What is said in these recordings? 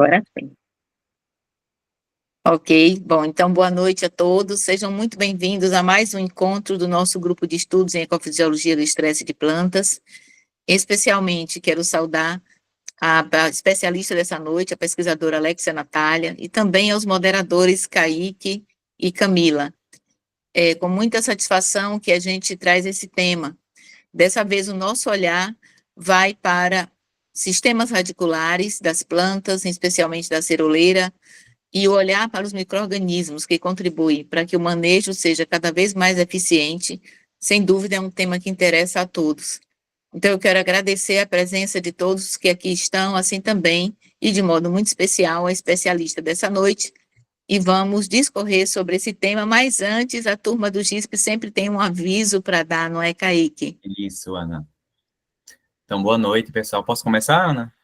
Agora sim. Ok, bom, então boa noite a todos, sejam muito bem-vindos a mais um encontro do nosso grupo de estudos em ecofisiologia do estresse de plantas. Especialmente quero saudar a especialista dessa noite, a pesquisadora Alexia Natália, e também aos moderadores Kaique e Camila. É com muita satisfação que a gente traz esse tema. Dessa vez o nosso olhar vai para sistemas radiculares das plantas, especialmente da ceroleira, e olhar para os micro-organismos que contribuem para que o manejo seja cada vez mais eficiente, sem dúvida é um tema que interessa a todos. Então, eu quero agradecer a presença de todos que aqui estão, assim também, e de modo muito especial, a especialista dessa noite, e vamos discorrer sobre esse tema, mas antes, a turma do GISP sempre tem um aviso para dar, não é, Kaique? Isso, Ana. Então, boa noite, pessoal. Posso começar, Ana?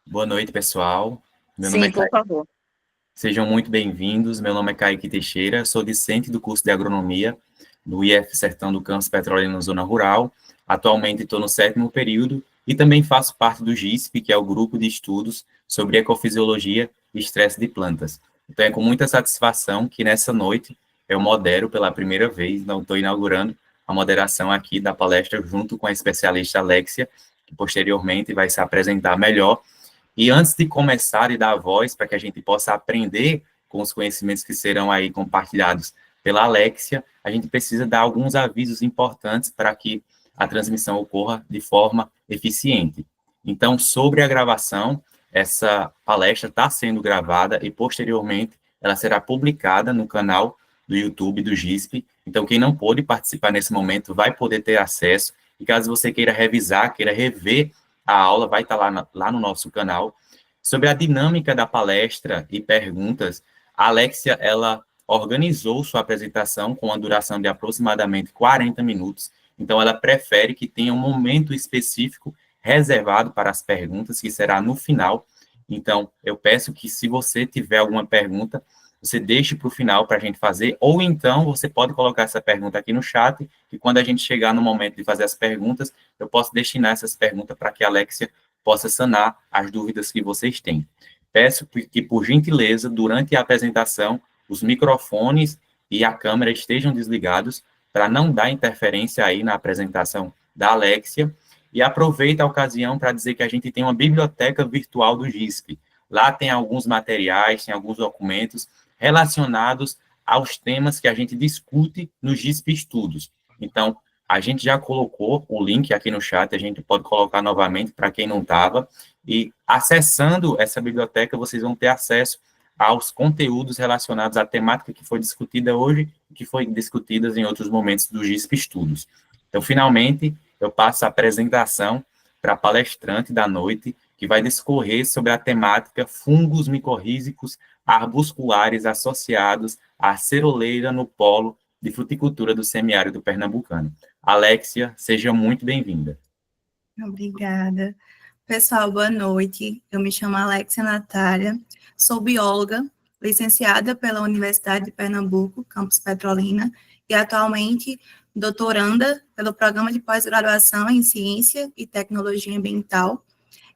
Boa noite, pessoal. Meu nome é Sim, por Kaique. favor. Sejam muito bem-vindos. Meu nome é Kaique Teixeira, sou discente do curso de Agronomia do IF Sertão do Campus Petrolina, Zona Rural. Atualmente estou no 7º período e também faço parte do GISP, que é o Grupo de Estudos sobre Ecofisiologia e Estresse de Plantas. Então, é com muita satisfação que nessa noite eu modero pela primeira vez, não estou inaugurando a moderação aqui da palestra junto com a especialista Alexia, que posteriormente vai se apresentar melhor. E antes de começar e dar a voz para que a gente possa aprender com os conhecimentos que serão aí compartilhados pela Alexia, a gente precisa dar alguns avisos importantes para que a transmissão ocorra de forma eficiente. Então, sobre a gravação, essa palestra está sendo gravada e, posteriormente, ela será publicada no canal do YouTube do GISP. Então, quem não pôde participar nesse momento vai poder ter acesso. E caso você queira revisar, queira rever a aula, vai estar lá no nosso canal. Sobre a dinâmica da palestra e perguntas, a Alexia, ela organizou sua apresentação com uma duração de aproximadamente 40 minutos, então ela prefere que tenha um momento específico reservado para as perguntas, que será no final. Então, eu peço que, se você tiver alguma pergunta, você deixe para o final para a gente fazer, ou então você pode colocar essa pergunta aqui no chat, e quando a gente chegar no momento de fazer as perguntas, eu posso destinar essas perguntas para que a Alexia possa sanar as dúvidas que vocês têm. Peço que, por gentileza, durante a apresentação, os microfones e a câmera estejam desligados para não dar interferência aí na apresentação da Alexia. E aproveito a ocasião para dizer que a gente tem uma biblioteca virtual do GISP. Lá tem alguns materiais, tem alguns documentos relacionados aos temas que a gente discute no GISP Estudos. Então, a gente já colocou o link aqui no chat, a gente pode colocar novamente para quem não estava, e acessando essa biblioteca, vocês vão ter acesso aos conteúdos relacionados à temática que foi discutida hoje e que foi discutida em outros momentos do GISP Estudos. Então, finalmente, eu passo a apresentação para a palestrante da noite, que vai discorrer sobre a temática fungos micorrízicos arbusculares associados à ceroleira no polo de fruticultura do semiárido pernambucano. Alexia, seja muito bem-vinda. Obrigada. Pessoal, boa noite. Eu me chamo Alexia Natália, sou bióloga, licenciada pela Universidade de Pernambuco, campus Petrolina, e atualmente doutoranda pelo Programa de Pós-Graduação em Ciência e Tecnologia Ambiental.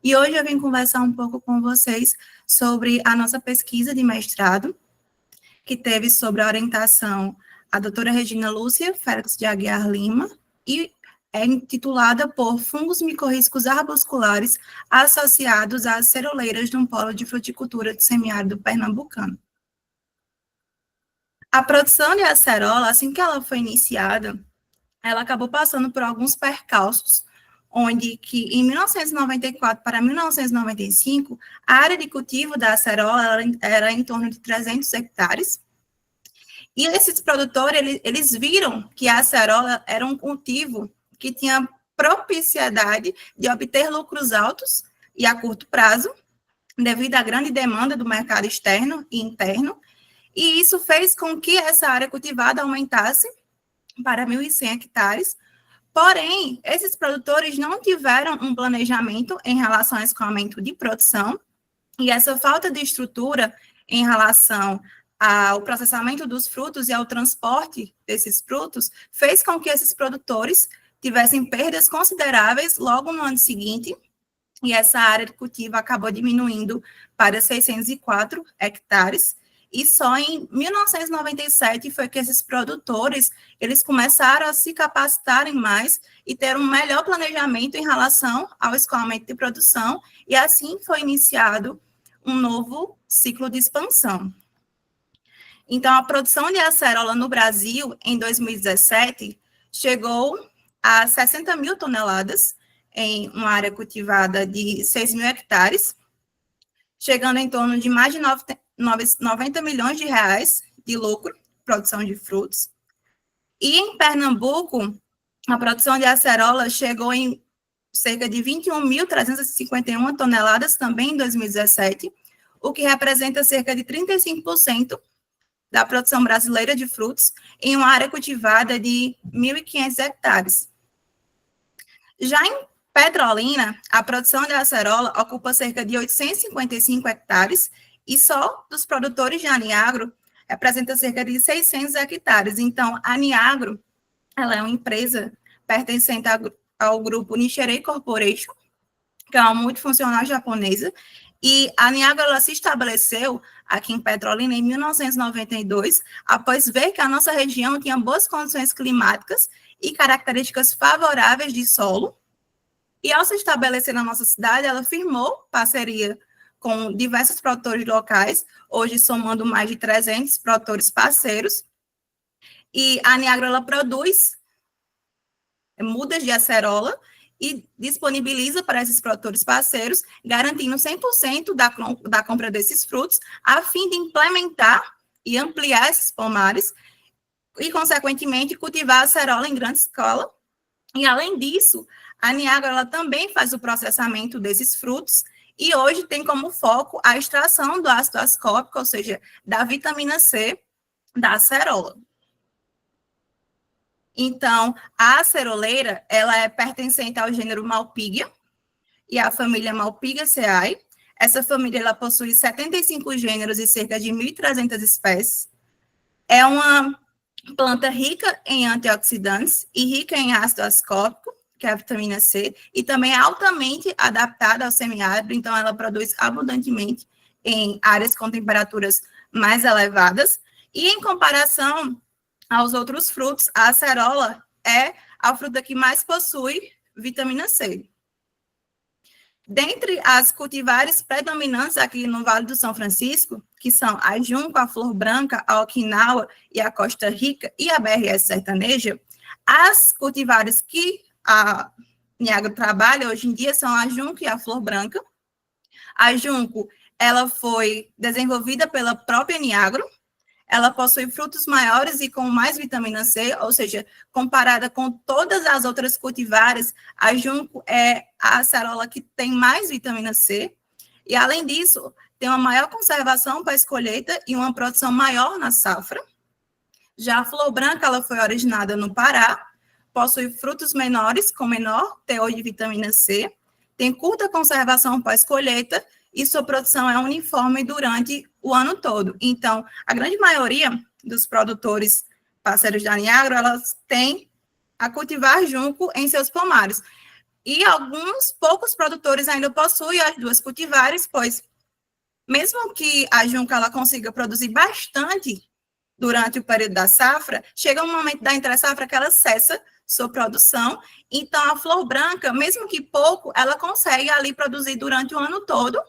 E hoje eu vim conversar um pouco com vocês sobre a nossa pesquisa de mestrado, que teve sobre a orientação a doutora Regina Lúcia Félix de Aguiar Lima, e é intitulada por Fungos micorrízicos arbusculares associados às ceroleiras de um polo de fruticultura do semiárido pernambucano. A produção de acerola, assim que ela foi iniciada, ela acabou passando por alguns percalços, onde que em 1994 para 1995, a área de cultivo da acerola era em torno de 300 hectares, e esses produtores, eles viram que a acerola era um cultivo que tinha propiciedade de obter lucros altos e a curto prazo, devido à grande demanda do mercado externo e interno, e isso fez com que essa área cultivada aumentasse para 1.100 hectares. Porém, esses produtores não tiveram um planejamento em relação a esse aumento de produção, e essa falta de estrutura em relação ao processamento dos frutos e ao transporte desses frutos fez com que esses produtores tivessem perdas consideráveis logo no ano seguinte, e essa área de cultivo acabou diminuindo para 604 hectares, e só em 1997 foi que esses produtores, eles começaram a se capacitarem mais e ter um melhor planejamento em relação ao escoamento de produção, e assim foi iniciado um novo ciclo de expansão. Então, a produção de acerola no Brasil, em 2017, chegou a 60 mil toneladas, em uma área cultivada de 6 mil hectares, chegando em torno de mais de 90 milhões de reais de lucro, produção de frutos. E em Pernambuco, a produção de acerola chegou em cerca de 21.351 toneladas também em 2017, o que representa cerca de 35% da produção brasileira de frutos em uma área cultivada de 1.500 hectares. Já em Petrolina, a produção de acerola ocupa cerca de 855 hectares e só dos produtores de Aniagro representa cerca de 600 hectares. Então, a Aniagro, ela é uma empresa pertencente ao grupo Nicherei Corporation, que é uma multifuncional japonesa, e a Aniagro, ela se estabeleceu aqui em Petrolina em 1992, após ver que a nossa região tinha boas condições climáticas e características favoráveis de solo, e ao se estabelecer na nossa cidade, ela firmou parceria com diversos produtores locais, hoje somando mais de 300 produtores parceiros, e a Aniagro, ela produz mudas de acerola e disponibiliza para esses produtores parceiros, garantindo 100% da compra desses frutos, a fim de implementar e ampliar esses pomares e, consequentemente, cultivar a acerola em grande escala. E, além disso, a Aniagro, ela também faz o processamento desses frutos e hoje tem como foco a extração do ácido ascórbico, ou seja, da vitamina C da acerola. Então, a aceroleira, ela é pertencente ao gênero Malpighia e à família Malpighiaceae. Essa família, ela possui 75 gêneros e cerca de 1.300 espécies. É uma planta rica em antioxidantes e rica em ácido ascórbico, que é a vitamina C, e também é altamente adaptada ao semiárido, então ela produz abundantemente em áreas com temperaturas mais elevadas, e em comparação aos outros frutos, a acerola é a fruta que mais possui vitamina C. Dentre as cultivares predominantes aqui no Vale do São Francisco, que são a junco, a flor branca, a Okinawa e a Costa Rica e a BRS sertaneja, as cultivares que a Aniagro trabalha hoje em dia são a junco e a flor branca. A junco, ela foi desenvolvida pela própria Aniagro. Ela possui frutos maiores e com mais vitamina C, ou seja, comparada com todas as outras cultivares, a junco é a acerola que tem mais vitamina C, e além disso, tem uma maior conservação para a colheita e uma produção maior na safra. Já a flor branca, ela foi originada no Pará, possui frutos menores, com menor teor de vitamina C, tem curta conservação pós-colheita e sua produção é uniforme durante o ano todo. Então, a grande maioria dos produtores parceiros da Aniagro, elas têm a cultivar junco em seus pomares. E alguns poucos produtores ainda possuem as duas cultivares, pois mesmo que a junco ela consiga produzir bastante durante o período da safra, chega um momento da entre-safra que ela cessa sua produção. Então, a flor branca, mesmo que pouco, ela consegue ali produzir durante o ano todo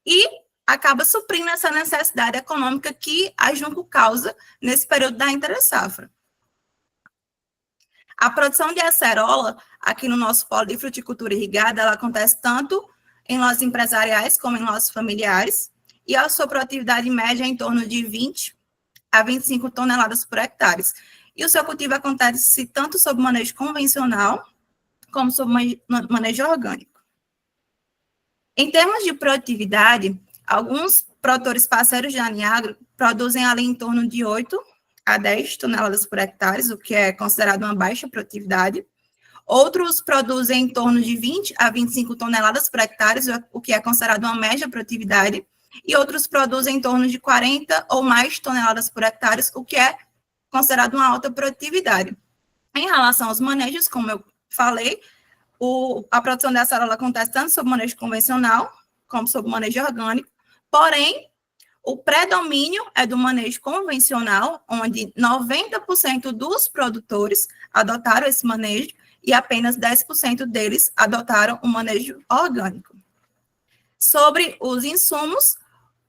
e acaba suprindo essa necessidade econômica que a junco causa nesse período da entre-safra. A produção de acerola, aqui no nosso polo de fruticultura irrigada, ela acontece tanto em lojas empresariais como em lojas familiares, e a sua produtividade média é em torno de 20 a 25 toneladas por hectare. E o seu cultivo acontece tanto sob manejo convencional, como sob manejo orgânico. Em termos de produtividade, alguns produtores parceiros de Aniagro produzem ali em torno de 8 a 10 toneladas por hectare, o que é considerado uma baixa produtividade. Outros produzem em torno de 20 a 25 toneladas por hectare, o que é considerado uma média produtividade. E outros produzem em torno de 40 ou mais toneladas por hectare, o que é considerado uma alta produtividade. Em relação aos manejos, como eu falei, A produção da acerola acontece tanto sob manejo convencional, como sob manejo orgânico, porém, o predomínio é do manejo convencional, onde 90% dos produtores adotaram esse manejo e apenas 10% deles adotaram o manejo orgânico. Sobre os insumos,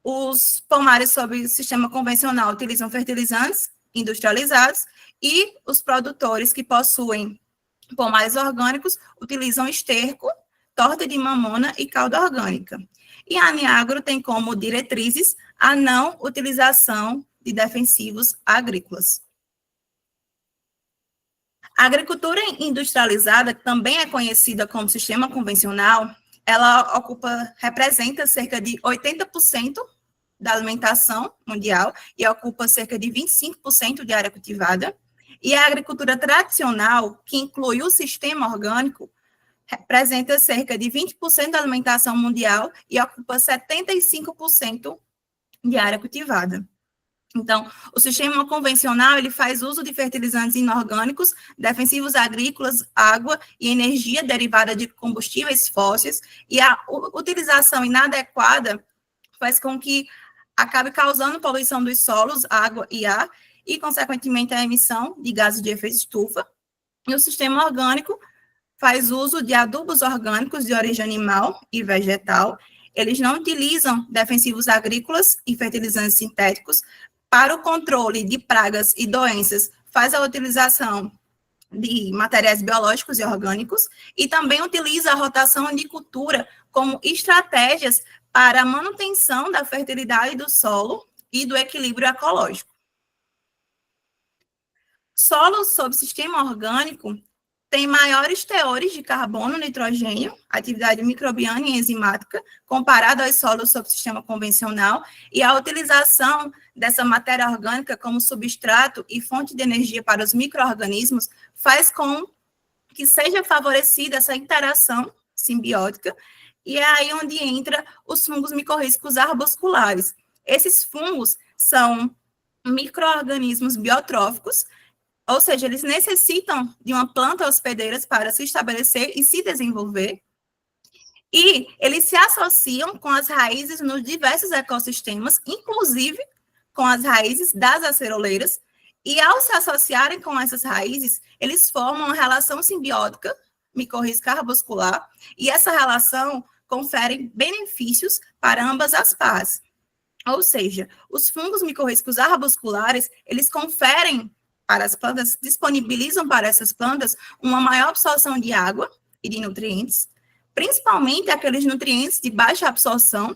os pomares sob o sistema convencional utilizam fertilizantes industrializados e os produtores que possuem pomares orgânicos utilizam esterco, torta de mamona e calda orgânica. E a Aniagro tem como diretrizes a não utilização de defensivos agrícolas. A agricultura industrializada, que também é conhecida como sistema convencional, ela representa cerca de 80% da alimentação mundial e ocupa cerca de 25% de área cultivada. E a agricultura tradicional, que inclui o sistema orgânico, representa cerca de 20% da alimentação mundial e ocupa 75% de área cultivada. Então, o sistema convencional, ele faz uso de fertilizantes inorgânicos, defensivos agrícolas, água e energia derivada de combustíveis fósseis, e a utilização inadequada faz com que acabe causando poluição dos solos, água e ar, e, consequentemente, a emissão de gases de efeito estufa. E o sistema orgânico faz uso de adubos orgânicos de origem animal e vegetal. Eles não utilizam defensivos agrícolas e fertilizantes sintéticos. Para o controle de pragas e doenças, faz a utilização de materiais biológicos e orgânicos e também utiliza a rotação de cultura como estratégias para a manutenção da fertilidade do solo e do equilíbrio ecológico. Solos sob sistema orgânico têm maiores teores de carbono, nitrogênio, atividade microbiana e enzimática, comparado aos solos sob sistema convencional, e a utilização dessa matéria orgânica como substrato e fonte de energia para os micro-organismos faz com que seja favorecida essa interação simbiótica, e é aí onde entra os fungos micorrízicos arbusculares. Esses fungos são micro-organismos biotróficos, ou seja, eles necessitam de uma planta hospedeira para se estabelecer e se desenvolver, e eles se associam com as raízes nos diversos ecossistemas, inclusive com as raízes das aceroleiras, e ao se associarem com essas raízes, eles formam uma relação simbiótica, micorrízica arbuscular, e essa relação confere benefícios para ambas as partes. Ou seja, os fungos micorrízicos arbusculares, eles conferem para as plantas, disponibilizam para essas plantas uma maior absorção de água e de nutrientes, principalmente aqueles nutrientes de baixa absorção,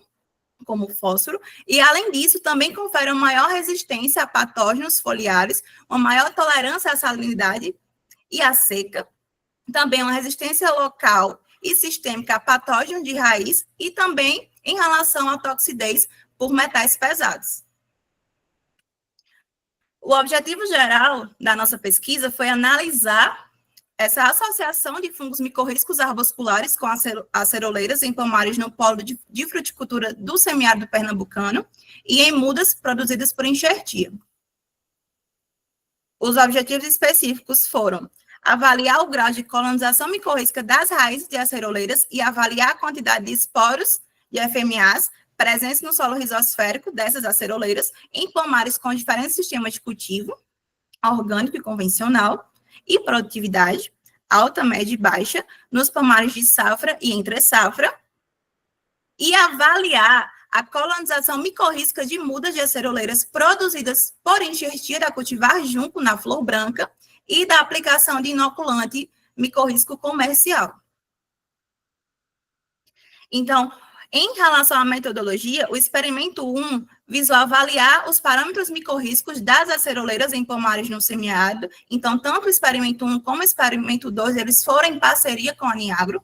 como o fósforo, e além disso também confere uma maior resistência a patógenos foliares, uma maior tolerância à salinidade e à seca, também uma resistência local e sistêmica a patógenos de raiz e também em relação à toxidez por metais pesados. O objetivo geral da nossa pesquisa foi analisar essa associação de fungos micorrízicos arbusculares com aceroleiras em pomares no polo de fruticultura do semiárido pernambucano e em mudas produzidas por enxertia. Os objetivos específicos foram avaliar o grau de colonização micorrízica das raízes de aceroleiras e avaliar a quantidade de esporos de FMAs presentes no solo rizosférico dessas aceroleiras em pomares com diferentes sistemas de cultivo, orgânico e convencional, e produtividade, alta, média e baixa, nos pomares de safra e entre safra, e avaliar a colonização micorrízica de mudas de aceroleiras produzidas por enxertia da cultivar junco na flor branca e da aplicação de inoculante micorrízico comercial. Então, em relação à metodologia, o experimento 1 visou avaliar os parâmetros micorrízicos das aceroleiras em pomares no semiárido. Então, tanto o experimento 1 como o experimento 2, eles foram em parceria com a Aniagro.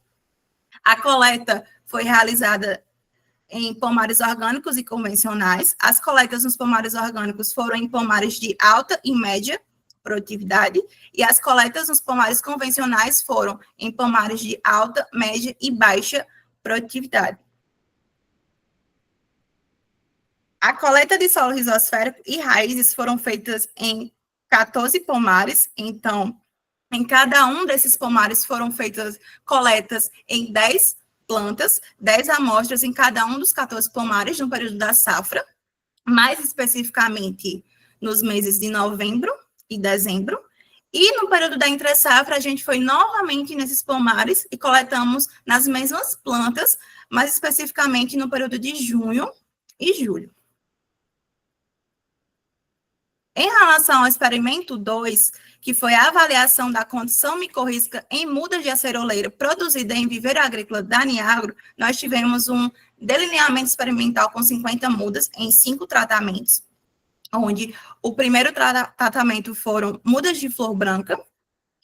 A coleta foi realizada em pomares orgânicos e convencionais. As coletas nos pomares orgânicos foram em pomares de alta e média produtividade, e as coletas nos pomares convencionais foram em pomares de alta, média e baixa produtividade. A coleta de solo rizosférico e raízes foram feitas em 14 pomares, então, Em cada um desses pomares foram feitas coletas em 10 plantas, 10 amostras em cada um dos 14 pomares no período da safra, mais especificamente nos meses de novembro e dezembro. E no período da entre-safra, a gente foi novamente nesses pomares e coletamos nas mesmas plantas, mais especificamente no período de junho e julho. Em relação ao experimento 2, que foi a avaliação da condição micorrízica em mudas de aceroleira produzida em viveiro agrícola da Niagro, nós tivemos um delineamento experimental com 50 mudas em 5 tratamentos, onde o primeiro tratamento foram mudas de flor branca,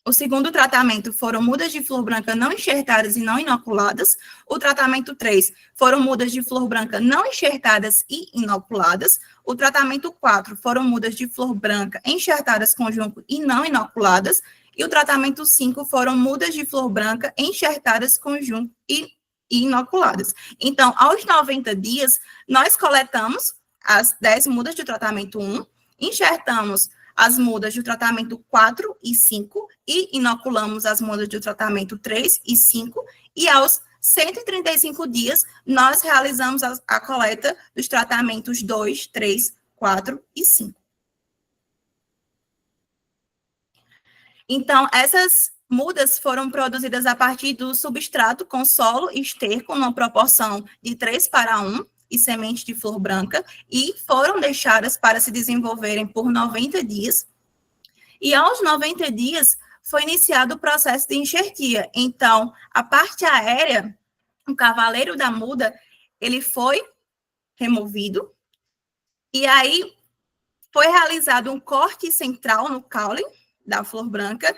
o segundo tratamento foram mudas de flor branca não enxertadas e não inoculadas. O tratamento 3 foram mudas de flor branca não enxertadas e inoculadas. O tratamento 4 foram mudas de flor branca enxertadas com junco e não inoculadas. E o tratamento 5 foram mudas de flor branca enxertadas com junco e inoculadas. Então, aos 90 dias, nós coletamos as 10 mudas de tratamento 1, enxertamos as mudas de tratamento 4 e 5 e inoculamos as mudas de tratamento 3 e 5, e aos 135 dias, nós realizamos a coleta dos tratamentos 2, 3, 4 e 5. Então, essas mudas foram produzidas a partir do substrato com solo e esterco, numa proporção de 3:1, e semente de flor branca, e foram deixadas para se desenvolverem por 90 dias. E aos 90 dias, foi iniciado o processo de enxertia. Então, a parte aérea, o cavaleiro da muda, ele foi removido, e aí foi realizado um corte central no caule da flor branca,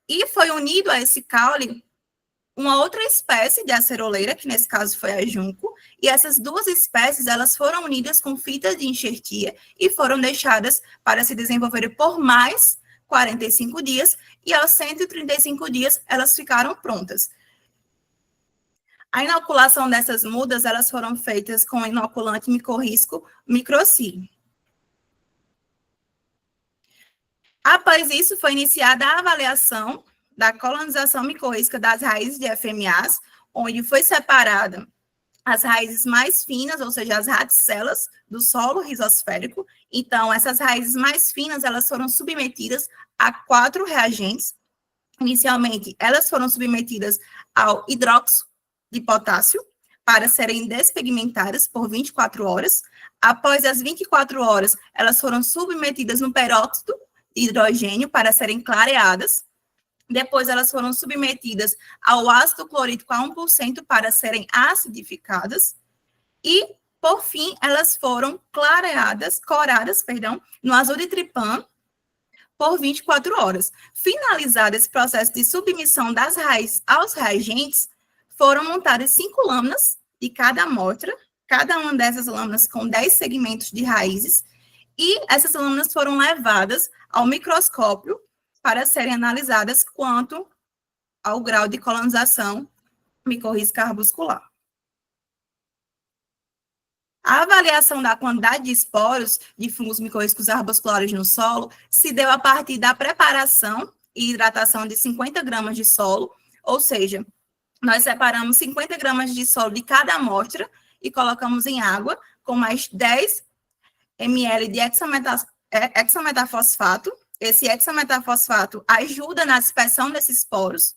e foi unido a esse caule uma outra espécie de aceroleira, que nesse caso foi a junco, e essas duas espécies, elas foram unidas com fita de enxertia e foram deixadas para se desenvolverem por mais 45 dias, e aos 135 dias elas ficaram prontas. A inoculação dessas mudas, elas foram feitas com inoculante micorrízico microcílio. Após isso, foi iniciada a avaliação da colonização micorrízica das raízes de FMAs, onde foi separada as raízes mais finas, ou seja, as radicelas do solo rizosférico. Então, essas raízes mais finas, elas foram submetidas a 4 reagentes. Inicialmente, elas foram submetidas ao hidróxido de potássio para serem despigmentadas por 24 horas. Após as 24 horas, elas foram submetidas no peróxido de hidrogênio para serem clareadas. Depois, elas foram submetidas ao ácido clorídrico a 1% para serem acidificadas. E, por fim, elas foram coradas, no azul de tripã por 24 horas. Finalizado esse processo de submissão das raízes aos reagentes, foram montadas 5 lâminas de cada amostra, cada uma dessas lâminas com 10 segmentos de raízes, e essas lâminas foram levadas ao microscópio para serem analisadas quanto ao grau de colonização micorrízica arbuscular. A avaliação da quantidade de esporos de fungos micorrízicos arbusculares no solo se deu a partir da preparação e hidratação de 50 gramas de solo, ou seja, nós separamos 50 gramas de solo de cada amostra e colocamos em água com mais 10 ml de hexametafosfato. Esse hexametafosfato ajuda na dispersão desses poros.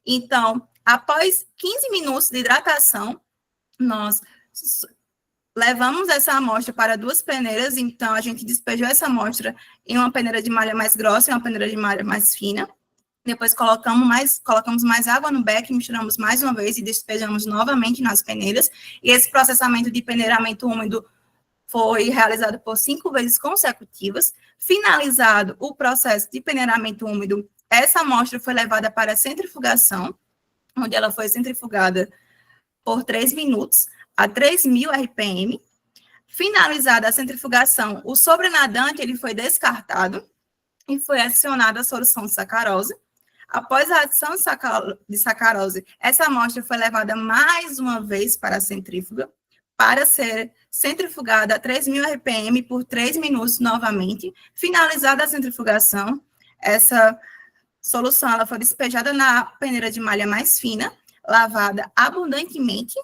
Então, após 15 minutos de hidratação, nós levamos essa amostra para 2 peneiras. Então, a gente despejou essa amostra em uma peneira de malha mais grossa e uma peneira de malha mais fina. Depois, colocamos mais água no beck, misturamos mais uma vez e despejamos novamente nas peneiras. E esse processamento de peneiramento úmido foi realizado por 5 vezes consecutivas. Finalizado o processo de peneiramento úmido, essa amostra foi levada para a centrifugação, onde ela foi centrifugada por 3 minutos, a 3.000 RPM. Finalizada a centrifugação, o sobrenadante ele foi descartado e foi adicionada a solução de sacarose. Após a adição de sacarose, essa amostra foi levada mais uma vez para a centrífuga, para ser centrifugada a 3.000 RPM por 3 minutos novamente. Finalizada a centrifugação, essa solução ela foi despejada na peneira de malha mais fina, lavada abundantemente,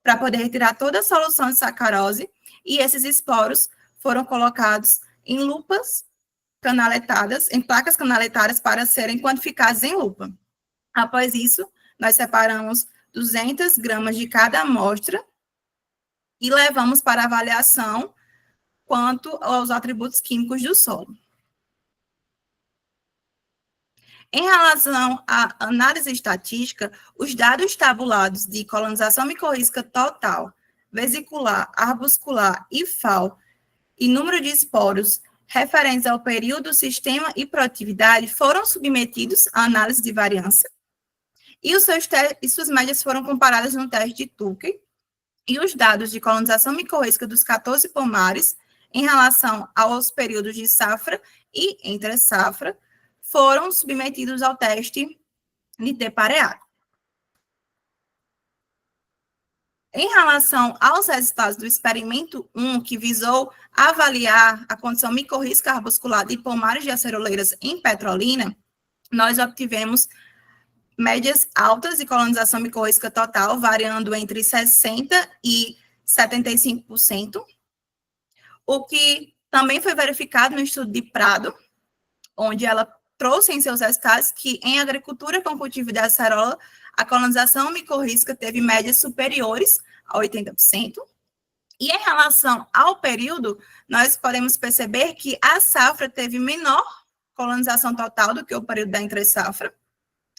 para poder retirar toda a solução de sacarose, e esses esporos foram colocados em lupas canaletadas, em placas canaletadas para serem quantificadas em lupa. Após isso, nós separamos 200 gramas de cada amostra e levamos para avaliação quanto aos atributos químicos do solo. Em relação à análise estatística, os dados tabulados de colonização micorrízica total, vesicular, arbuscular e FAO e número de esporos referentes ao período, sistema e produtividade foram submetidos à análise de variância e suas médias foram comparadas no teste de Tukey, e os dados de colonização micorrízica dos 14 pomares em relação aos períodos de safra e entre safra foram submetidos ao teste de T-pareado. Em relação aos resultados do experimento 1, que visou avaliar a condição micorrízica arbuscular de pomares de aceroleiras em Petrolina, nós obtivemos médias altas de colonização micorrízica total, variando entre 60% e 75%, o que também foi verificado no estudo de Prado, onde ela trouxe em seus resultados que em agricultura com cultivo de acerola, a colonização micorrízica teve médias superiores a 80%, e em relação ao período, nós podemos perceber que a safra teve menor colonização total do que o período da entre-safra.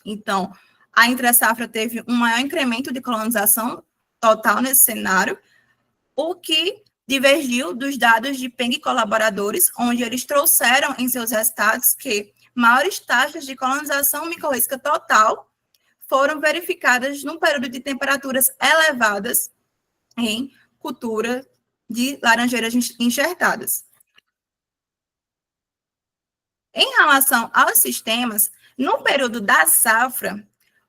Então, a entre-safra teve um maior incremento de colonização total nesse cenário, o que divergiu dos dados de Peng e colaboradores, onde eles trouxeram em seus resultados que maiores taxas de colonização micorrízica total foram verificadas num período de temperaturas elevadas em cultura de laranjeiras enxertadas. Em relação aos sistemas, no período da safra,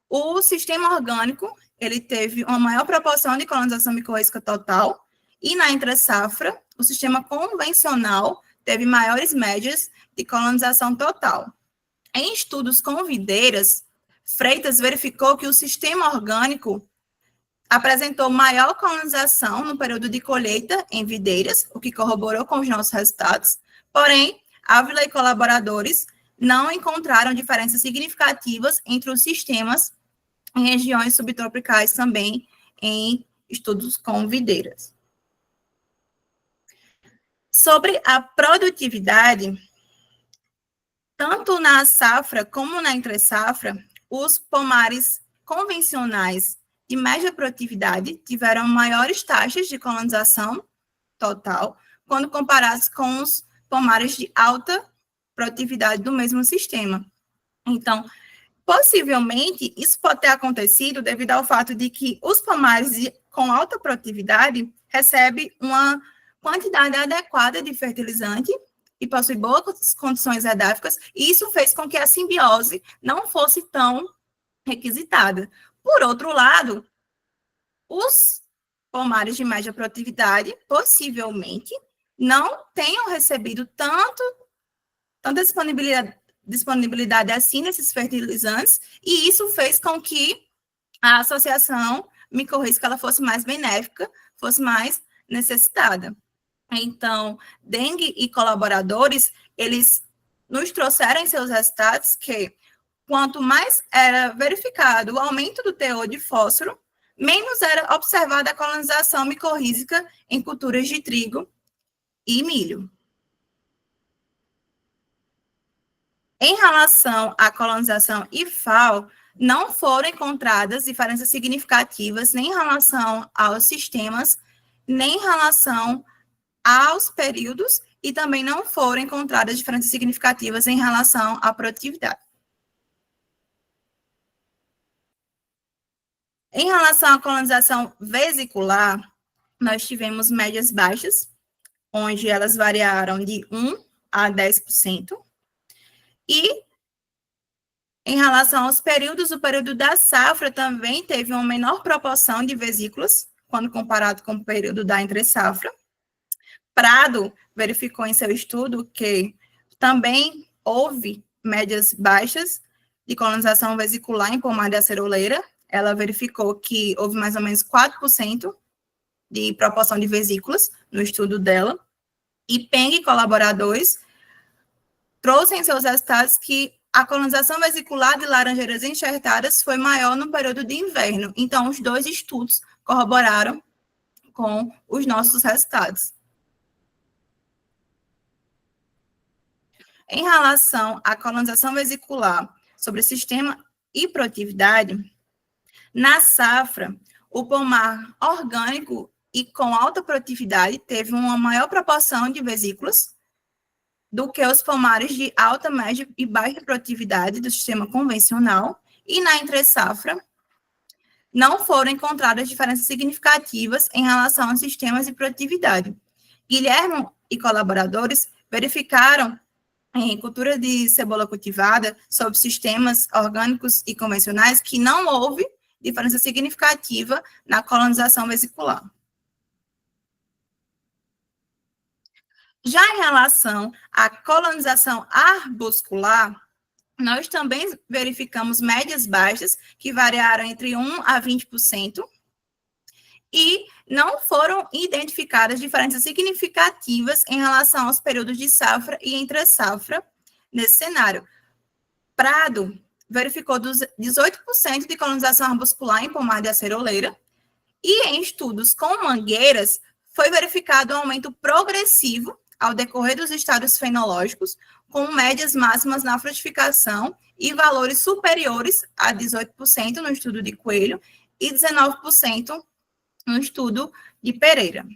o sistema orgânico ele teve uma maior proporção de colonização micorrízica total, e na entre-safra, o sistema convencional teve maiores médias de colonização total. Em estudos com videiras, Freitas verificou que o sistema orgânico apresentou maior colonização no período de colheita em videiras, o que corroborou com os nossos resultados, porém, Ávila e colaboradores não encontraram diferenças significativas entre os sistemas em regiões subtropicais também em estudos com videiras. Sobre a produtividade, tanto na safra como na entre-safra, os pomares convencionais de média produtividade tiveram maiores taxas de colonização total quando comparados com os pomares de alta produtividade do mesmo sistema. Então, possivelmente, isso pode ter acontecido devido ao fato de que os pomares com alta produtividade recebem uma quantidade adequada de fertilizante e possuem boas condições edáficas, e isso fez com que a simbiose não fosse tão requisitada. Por outro lado, os pomares de média produtividade possivelmente não tenham recebido tanta disponibilidade assim nesses fertilizantes, e isso fez com que a associação micorrízica ela fosse mais benéfica, fosse mais necessitada. Então, Deng e colaboradores, eles nos trouxeram em seus resultados que quanto mais era verificado o aumento do teor de fósforo, menos era observada a colonização micorrízica em culturas de trigo e milho. Em relação à colonização e FAO, não foram encontradas diferenças significativas nem em relação aos sistemas, nem em relação aos períodos, e também não foram encontradas diferenças significativas em relação à produtividade. Em relação à colonização vesicular, nós tivemos médias baixas, onde elas variaram de 1% a 10%, e em relação aos períodos, o período da safra também teve uma menor proporção de vesículas, quando comparado com o período da entre-safra. Prado verificou em seu estudo que também houve médias baixas, de colonização vesicular em pomar de aceroleira. Ela verificou que houve mais ou menos 4% de proporção de vesículas no estudo dela. E Peng e colaboradores trouxeram em seus resultados que a colonização vesicular de laranjeiras enxertadas foi maior no período de inverno. Então, os dois estudos corroboraram com os nossos resultados. Em relação à colonização vesicular sobre sistema e produtividade, na safra, o pomar orgânico e com alta produtividade teve uma maior proporção de vesículas do que os pomares de alta, média e baixa produtividade do sistema convencional, e na entre-safra não foram encontradas diferenças significativas em relação aos sistemas de produtividade. Guilherme e colaboradores verificaram em cultura de cebola cultivada sobre sistemas orgânicos e convencionais que não houve diferença significativa na colonização vesicular. Já em relação à colonização arbuscular, nós também verificamos médias baixas, que variaram entre 1% a 20%, e não foram identificadas diferenças significativas em relação aos períodos de safra e entre-safra nesse cenário. Prado verificou 18% de colonização arbuscular em pomar de aceroleira, e em estudos com mangueiras foi verificado um aumento progressivo ao decorrer dos estádios fenológicos, com médias máximas na frutificação e valores superiores a 18% no estudo de Coelho e 19% no estudo de Pereira.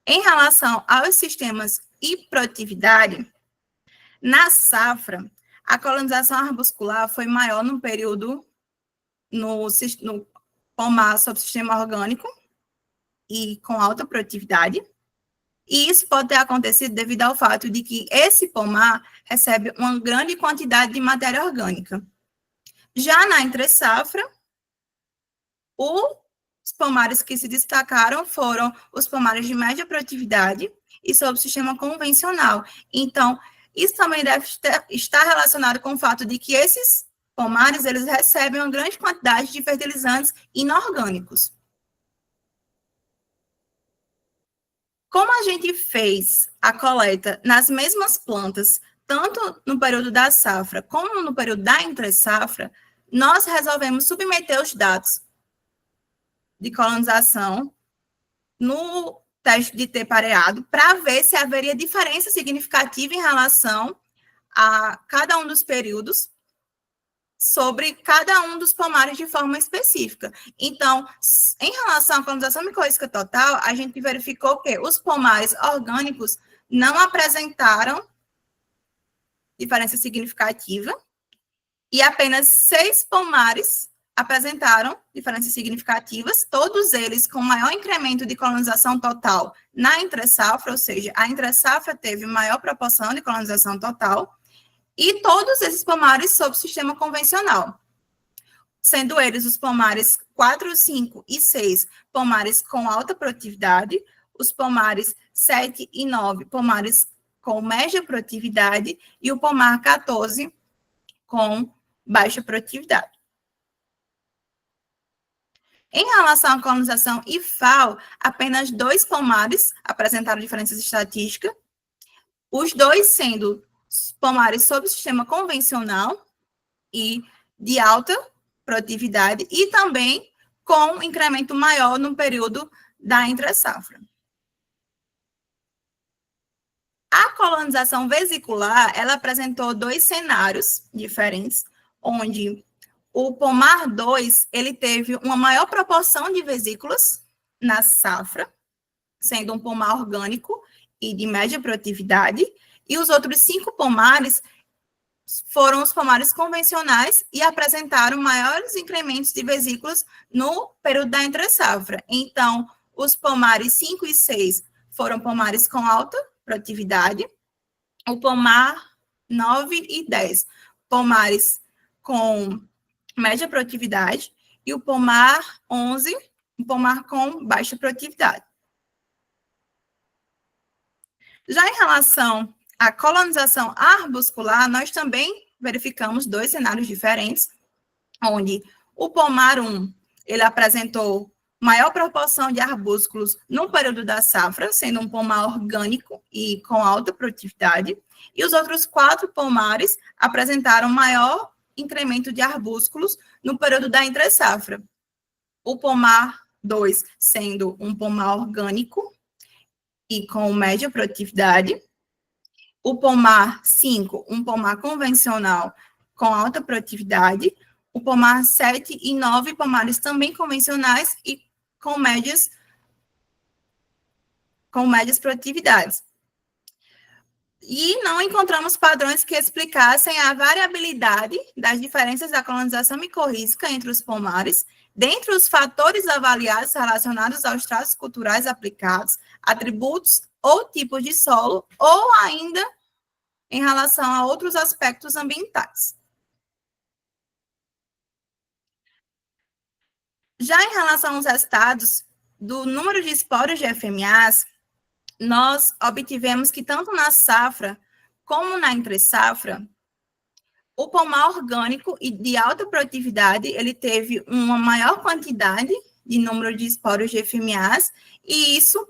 Em relação aos sistemas e produtividade, na safra, a colonização arbuscular foi maior no período no pomar sob sistema orgânico e com alta produtividade, e isso pode ter acontecido devido ao fato de que esse pomar recebe uma grande quantidade de matéria orgânica. Já na entre-safra, os pomares que se destacaram foram os pomares de média produtividade e sob o sistema convencional. Então, isso também deve estar relacionado com o fato de que esses pomares, eles recebem uma grande quantidade de fertilizantes inorgânicos. Como a gente fez a coleta nas mesmas plantas, tanto no período da safra como no período da entre-safra, nós resolvemos submeter os dados de colonização no teste de T-pareado para ver se haveria diferença significativa em relação a cada um dos períodos sobre cada um dos pomares de forma específica. Então, em relação à colonização micorrízica total, a gente verificou que os pomares orgânicos não apresentaram diferença significativa e apenas 6 pomares apresentaram diferenças significativas, todos eles com maior incremento de colonização total na entre-safra, ou seja, a entre-safra teve maior proporção de colonização total, e todos esses pomares sob sistema convencional, sendo eles os pomares 4, 5 e 6, pomares com alta produtividade, os pomares 7 e 9, pomares com média produtividade, e o pomar 14 com baixa produtividade. Em relação à colonização IFAO, apenas 2 pomares apresentaram diferenças estatísticas, os 2 sendo pomares sob sistema convencional e de alta produtividade, e também com incremento maior no período da entre-safra. A colonização vesicular, ela apresentou 2 cenários diferentes, onde o pomar 2, ele teve uma maior proporção de vesículas na safra, sendo um pomar orgânico e de média produtividade, e os outros 5 pomares foram os pomares convencionais e apresentaram maiores incrementos de vesículas no período da entre-safra. Então, os pomares 5 e 6 foram pomares com alta produtividade, o pomar 9 e 10, pomares com média produtividade, e o pomar 11, um pomar com baixa produtividade. Já em relação a colonização arbuscular, nós também verificamos 2 cenários diferentes, onde o pomar 1, ele apresentou maior proporção de arbúsculos no período da safra, sendo um pomar orgânico e com alta produtividade, e os outros 4 pomares apresentaram maior incremento de arbúsculos no período da entre-safra. O pomar 2 sendo um pomar orgânico e com média produtividade, o pomar 5, um pomar convencional com alta produtividade, o pomar 7 e 9 pomares também convencionais e com médias produtividades. E não encontramos padrões que explicassem a variabilidade das diferenças da colonização micorrízica entre os pomares, dentre os fatores avaliados relacionados aos traços culturais aplicados, atributos ou tipos de solo, ou ainda em relação a outros aspectos ambientais. Já em relação aos resultados do número de esporos de FMAs, nós obtivemos que tanto na safra como na entre-safra, o pomar orgânico e de alta produtividade, ele teve uma maior quantidade de número de esporos de FMAs, e isso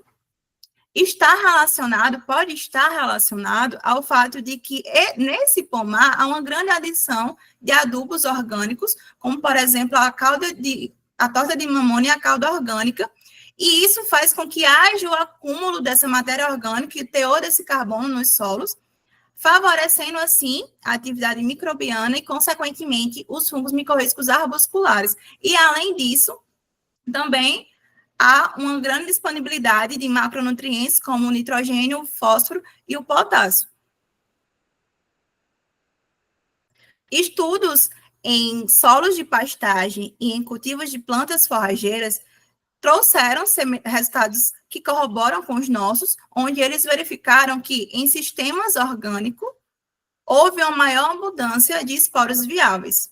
pode estar relacionado ao fato de que nesse pomar há uma grande adição de adubos orgânicos, como, por exemplo, a torta de mamona e a calda orgânica, e isso faz com que haja o acúmulo dessa matéria orgânica e o teor desse carbono nos solos, favorecendo, assim, a atividade microbiana e, consequentemente, os fungos micorrízicos arbusculares. E, além disso, também há uma grande disponibilidade de macronutrientes como o nitrogênio, o fósforo e o potássio. Estudos em solos de pastagem e em cultivos de plantas forrageiras trouxeram resultados que corroboram com os nossos, onde eles verificaram que em sistemas orgânicos houve uma maior abundância de esporos viáveis.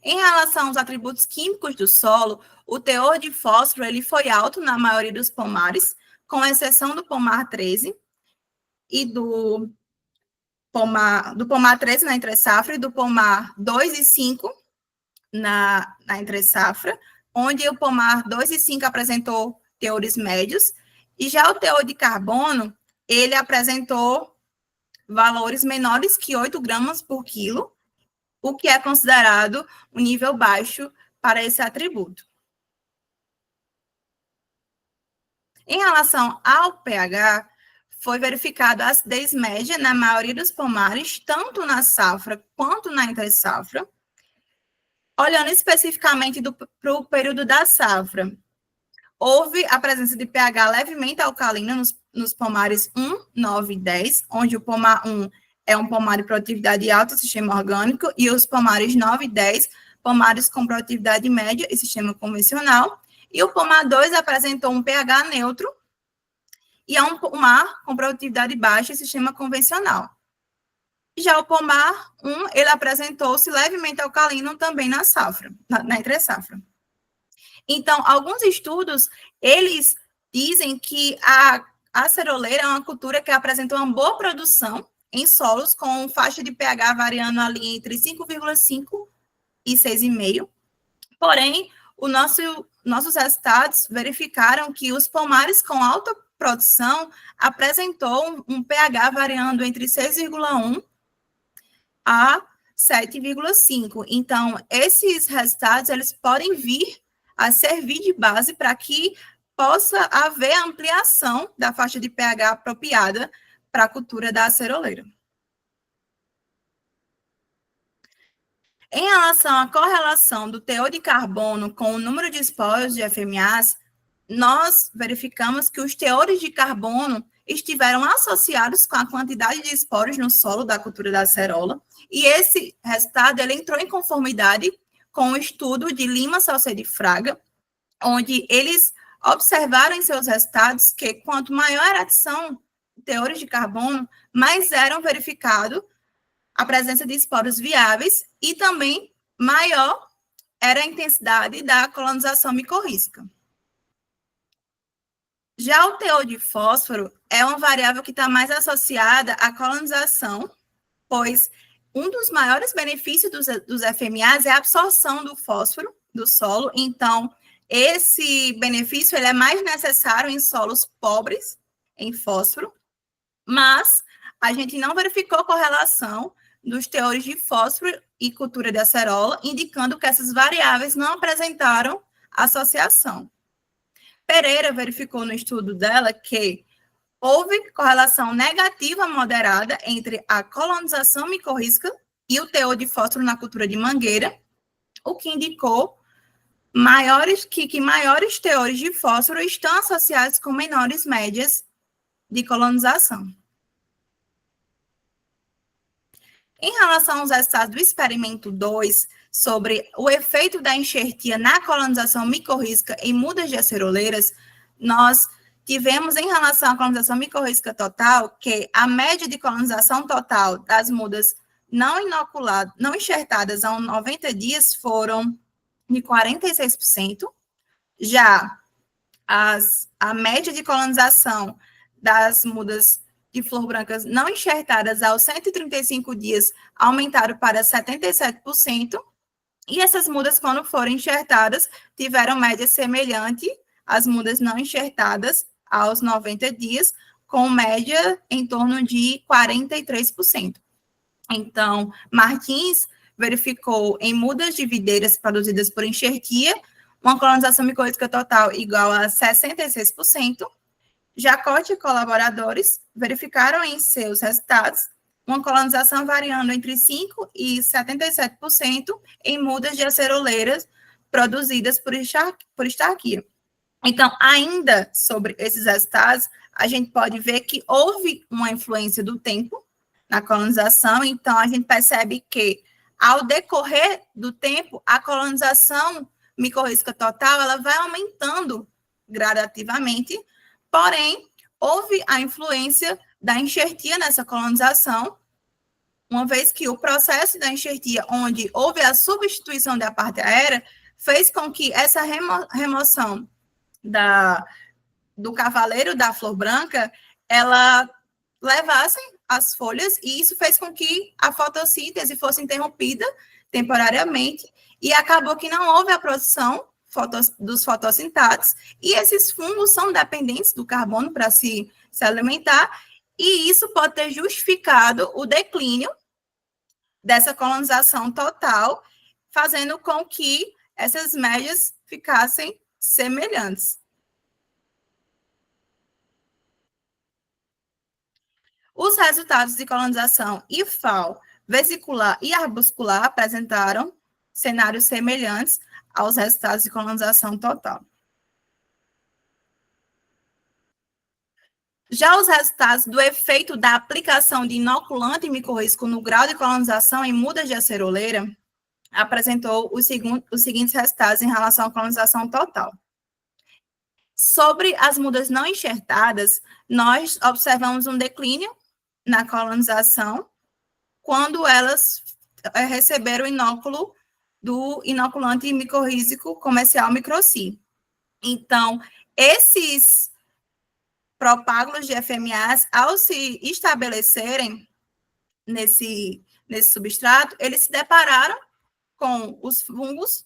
Em relação aos atributos químicos do solo, o teor de fósforo ele foi alto na maioria dos pomares, com exceção do pomar 13 e do pomar 13 na entre-safra e do pomar 2 e 5 na entre-safra, onde o pomar 2 e 5 apresentou teores médios, e já o teor de carbono, ele apresentou valores menores que 8 gramas por quilo, o que é considerado um nível baixo para esse atributo. Em relação ao pH, foi verificado a acidez média na maioria dos pomares, tanto na safra quanto na entre-safra. Olhando especificamente para o período da safra, houve a presença de pH levemente alcalino nos pomares 1, 9 e 10, onde o pomar 1 é um pomar de produtividade alta, sistema orgânico, e os pomares 9 e 10, pomares com produtividade média e sistema convencional, e o pomar 2 apresentou um pH neutro, e é um pomar com produtividade baixa e sistema convencional. Já o pomar 1, ele apresentou-se levemente alcalino também na safra, na entre-safra. Então, alguns estudos, eles dizem que a aceroleira é uma cultura que apresenta uma boa produção em solos com faixa de pH variando ali entre 5,5 e 6,5. Porém, nossos resultados verificaram que os pomares com alta produção apresentou um pH variando entre 6,1 a 7,5. Então, esses resultados, eles podem vir a servir de base para que possa haver ampliação da faixa de pH apropriada para a cultura da aceroleira. Em relação à correlação do teor de carbono com o número de esporos de FMAs, nós verificamos que os teores de carbono estiveram associados com a quantidade de esporos no solo da cultura da acerola, e esse resultado ele entrou em conformidade com o estudo de Lima, Salcedo e Fraga, onde eles observaram em seus resultados que quanto maior era a adição de teores de carbono, mais eram verificado a presença de esporos viáveis e também maior era a intensidade da colonização micorrízica. Já o teor de fósforo é uma variável que está mais associada à colonização, pois um dos maiores benefícios dos FMAs é a absorção do fósforo do solo. Então, esse benefício ele é mais necessário em solos pobres em fósforo, mas a gente não verificou correlação dos teores de fósforo e cultura de acerola, indicando que essas variáveis não apresentaram associação. Pereira verificou no estudo dela que houve correlação negativa moderada entre a colonização micorrízica e o teor de fósforo na cultura de mangueira, o que indicou que maiores teores de fósforo estão associados com menores médias de colonização. Em relação aos resultados do experimento 2, sobre o efeito da enxertia na colonização micorrízica em mudas de aceroleiras, nós tivemos, em relação à colonização micorrízica total, que a média de colonização total das mudas não enxertadas há 90 dias foram de 46%, já a média de colonização das mudas de flor brancas não enxertadas aos 135 dias aumentaram para 77%, e essas mudas, quando foram enxertadas, tiveram média semelhante às mudas não enxertadas aos 90 dias, com média em torno de 43%. Então, Martins verificou em mudas de videiras produzidas por enxertia uma colonização micorrízica total igual a 66%. Jacote e colaboradores verificaram em seus resultados uma colonização variando entre 5% e 77% em mudas de aceroleiras produzidas por estarquia. Então, ainda sobre esses resultados, a gente pode ver que houve uma influência do tempo na colonização. Então, a gente percebe que, ao decorrer do tempo, a colonização micorrízica total ela vai aumentando gradativamente, porém, houve a influência da enxertia nessa colonização, uma vez que o processo da enxertia, onde houve a substituição da parte aérea, fez com que essa remoção do cavaleiro da flor branca, ela levasse as folhas, e isso fez com que a fotossíntese fosse interrompida temporariamente, e acabou que não houve a produção dos fotossintatos, e esses fungos são dependentes do carbono para se alimentar, e isso pode ter justificado o declínio dessa colonização total, fazendo com que essas médias ficassem semelhantes. Os resultados de colonização IFAL, vesicular e arbuscular apresentaram cenários semelhantes aos resultados de colonização total. Já os resultados do efeito da aplicação de inoculante micorrízico no grau de colonização em mudas de aceroleira apresentou os seguintes resultados em relação à colonização total. Sobre as mudas não enxertadas, nós observamos um declínio na colonização quando elas receberam o inóculo do inoculante micorrízico comercial Microci. Então, esses propágulos de FMAs, ao se estabelecerem nesse substrato, eles se depararam com os fungos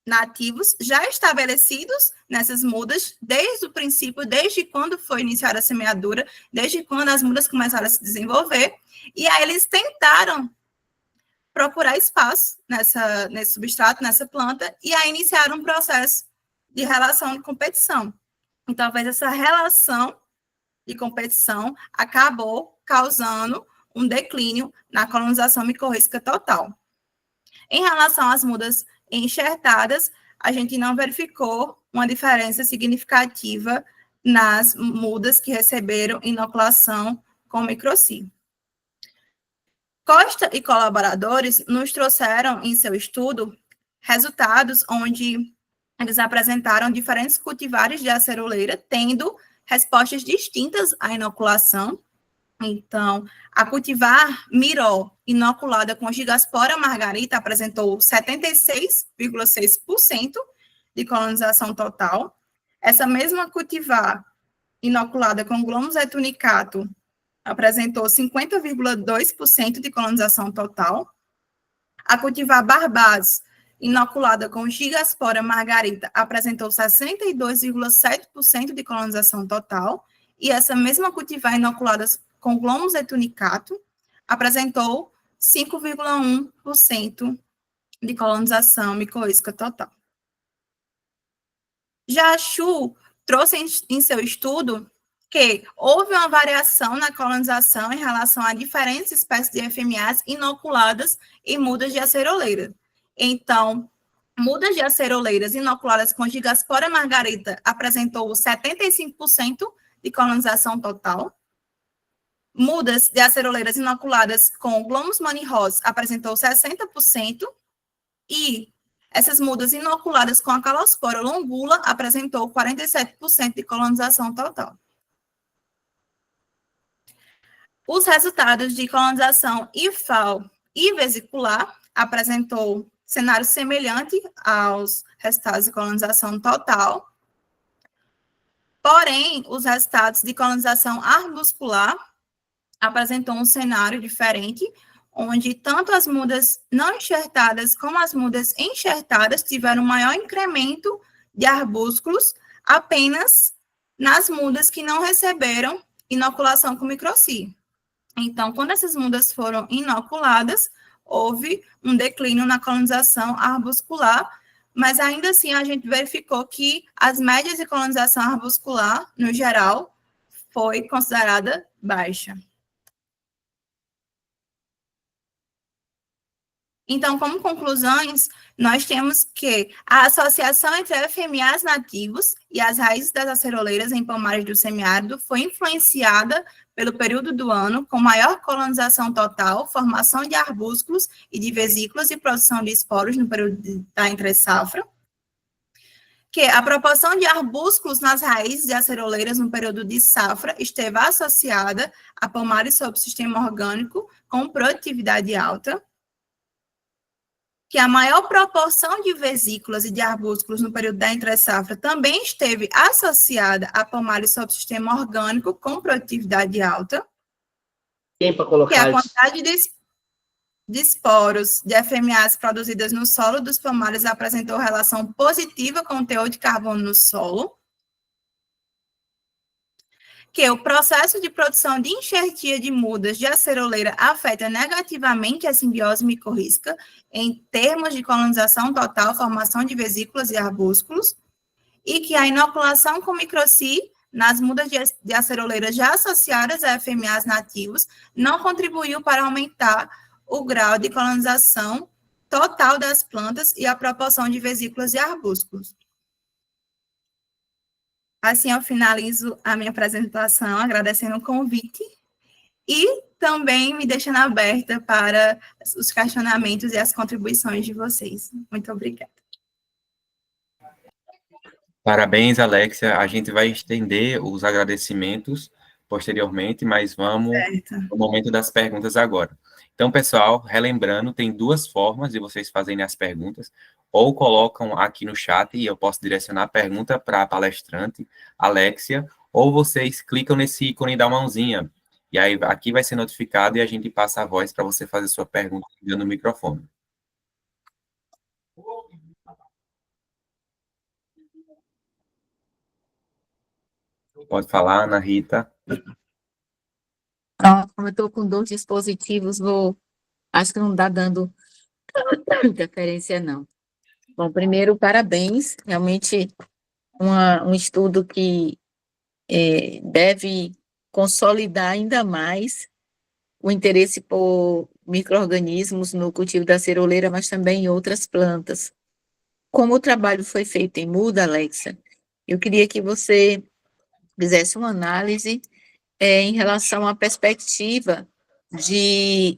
nativos já estabelecidos nessas mudas desde o princípio, desde quando foi iniciada a semeadura, desde quando as mudas começaram a se desenvolver, e aí eles tentaram procurar espaço nesse substrato, nessa planta, e aí iniciaram um processo de relação de competição. Então, talvez essa relação de competição acabou causando um declínio na colonização micorrízica total. Em relação às mudas enxertadas, a gente não verificou uma diferença significativa nas mudas que receberam inoculação com Microci. Costa e colaboradores nos trouxeram em seu estudo resultados onde eles apresentaram diferentes cultivares de aceroleira tendo respostas distintas à inoculação. Então, a cultivar Miró, inoculada com Gigaspora margarita, apresentou 76,6% de colonização total. Essa mesma cultivar inoculada com glomos etunicato apresentou 50,2% de colonização total. A cultivar Barbaz, inoculada com Gigaspora margarita, apresentou 62,7% de colonização total. E essa mesma cultivar inoculada com Glomus etunicato apresentou 5,1% de colonização micorrízica total. Já a Chu trouxe em seu estudo que houve uma variação na colonização em relação a diferentes espécies de FMAs inoculadas em mudas de aceroleira. Então, mudas de aceroleiras inoculadas com Gigaspora margarita apresentou 75% de colonização total. Mudas de aceroleiras inoculadas com Glomus monirros apresentou 60%, e essas mudas inoculadas com a Calospora longula apresentou 47% de colonização total. Os resultados de colonização IFAL e vesicular apresentou cenário semelhante aos resultados de colonização total, porém, os resultados de colonização arbuscular apresentou um cenário diferente, onde tanto as mudas não enxertadas como as mudas enxertadas tiveram maior incremento de arbúsculos apenas nas mudas que não receberam inoculação com microci. Então, quando essas mudas foram inoculadas, houve um declínio na colonização arbuscular, mas ainda assim a gente verificou que as médias de colonização arbuscular, no geral, foi considerada baixa. Então, como conclusões, nós temos que a associação entre FMAs nativos e as raízes das aceroleiras em pomares do semiárido foi influenciada pelo período do ano, com maior colonização total, formação de arbúsculos e de vesículas e produção de esporos no período da entre-safra. Que a proporção de arbúsculos nas raízes de aceroleiras no período de safra esteve associada a pomares sob sistema orgânico com produtividade alta. Que a maior proporção de vesículas e de arbúsculos no período da entre-safra também esteve associada a pomares sob sistema orgânico com produtividade alta. Que a quantidade de esporos de FMAs produzidas no solo dos pomares apresentou relação positiva com o teor de carbono no solo. Que o processo de produção de enxertia de mudas de aceroleira afeta negativamente a simbiose micorrízica em termos de colonização total, formação de vesículas e arbúsculos, e que a inoculação com microci nas mudas de aceroleira já associadas a FMAs nativos não contribuiu para aumentar o grau de colonização total das plantas e a proporção de vesículas e arbúsculos. Assim, eu finalizo a minha apresentação agradecendo o convite e também me deixando aberta para os questionamentos e as contribuições de vocês. Muito obrigada. Parabéns, Alexia. A gente vai estender os agradecimentos posteriormente, mas vamos no momento das perguntas agora. Então, pessoal, relembrando, tem duas formas de vocês fazerem as perguntas. Ou colocam aqui no chat e eu posso direcionar a pergunta para a palestrante, Alexia, ou vocês clicam nesse ícone da mãozinha, e aí aqui vai ser notificado e a gente passa a voz para você fazer sua pergunta ligando o microfone. Pode falar, Ana Rita. Pronto, como eu estou com dois dispositivos, acho que não está dando interferência, não. Bom, primeiro, parabéns, realmente um estudo que deve consolidar ainda mais o interesse por micro-organismos no cultivo da aceroleira, mas também em outras plantas. Como o trabalho foi feito em muda, Alexa, eu queria que você fizesse uma análise em relação à perspectiva de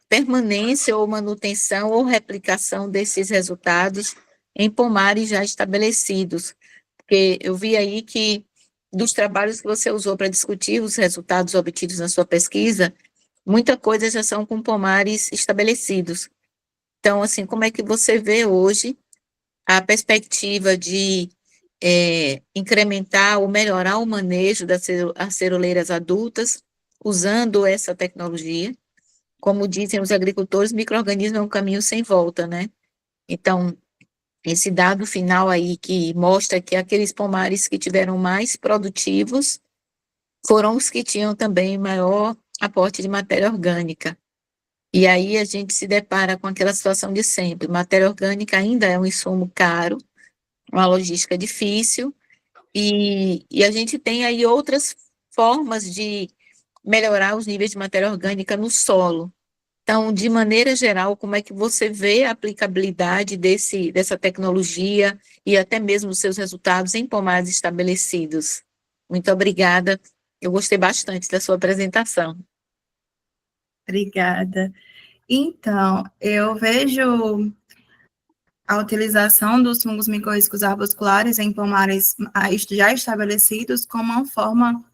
permanência ou manutenção ou replicação desses resultados em pomares já estabelecidos, porque eu vi aí que dos trabalhos que você usou para discutir os resultados obtidos na sua pesquisa, muita coisa já são com pomares estabelecidos. Então, assim, como é que você vê hoje a perspectiva de incrementar ou melhorar o manejo das aceroleiras adultas, usando essa tecnologia. Como dizem os agricultores, micro-organismo é um caminho sem volta, né? Então, esse dado final aí que mostra que aqueles pomares que tiveram mais produtivos foram os que tinham também maior aporte de matéria orgânica. E aí a gente se depara com aquela situação de sempre. Matéria orgânica ainda é um insumo caro, uma logística difícil, e a gente tem aí outras formas de melhorar os níveis de matéria orgânica no solo. Então, de maneira geral, como é que você vê a aplicabilidade dessa tecnologia e até mesmo os seus resultados em pomares estabelecidos? Muito obrigada. Eu gostei bastante da sua apresentação. Obrigada. Então, eu vejo a utilização dos fungos micorrízicos arbusculares em pomares já estabelecidos como uma forma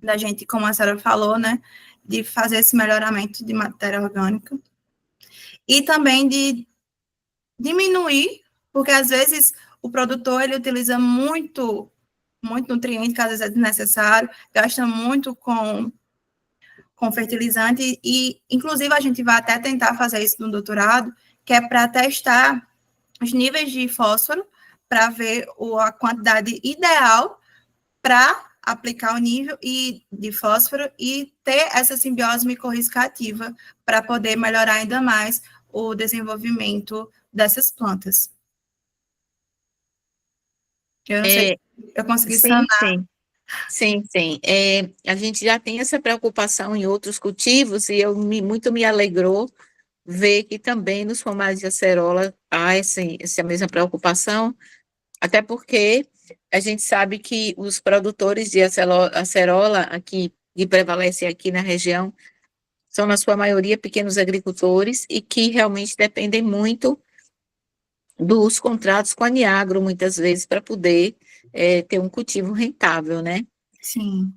da gente, como a senhora falou, né, de fazer esse melhoramento de matéria orgânica e também de diminuir, porque às vezes o produtor ele utiliza muito nutriente, que às vezes é desnecessário, gasta muito com fertilizante, e inclusive a gente vai até tentar fazer isso no doutorado, que é para testar os níveis de fósforo, para ver a quantidade ideal para aplicar o nível de fósforo e ter essa simbiose micorrízica ativa para poder melhorar ainda mais o desenvolvimento dessas plantas. Eu não sei se eu consegui Sim, sanar. sim. Sim, sim. A gente já tem essa preocupação em outros cultivos e muito me alegrou ver que também nos pomares de acerola há essa mesma preocupação, até porque a gente sabe que os produtores de acerola aqui, que prevalecem aqui na região, são, na sua maioria, pequenos agricultores e que realmente dependem muito dos contratos com a Niagro, muitas vezes, para poder ter um cultivo rentável, né? Sim.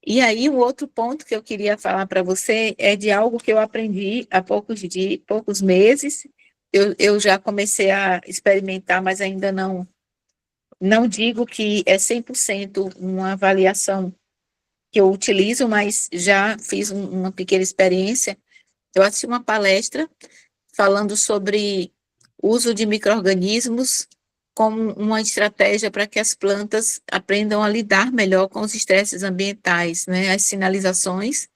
E aí, o outro ponto que eu queria falar para você é de algo que eu aprendi há poucos meses. Eu já comecei a experimentar, mas ainda não digo que é 100% uma avaliação que eu utilizo, mas já fiz uma pequena experiência. Eu assisti uma palestra falando sobre o uso de micro-organismos como uma estratégia para que as plantas aprendam a lidar melhor com os estresses ambientais, né? As sinalizações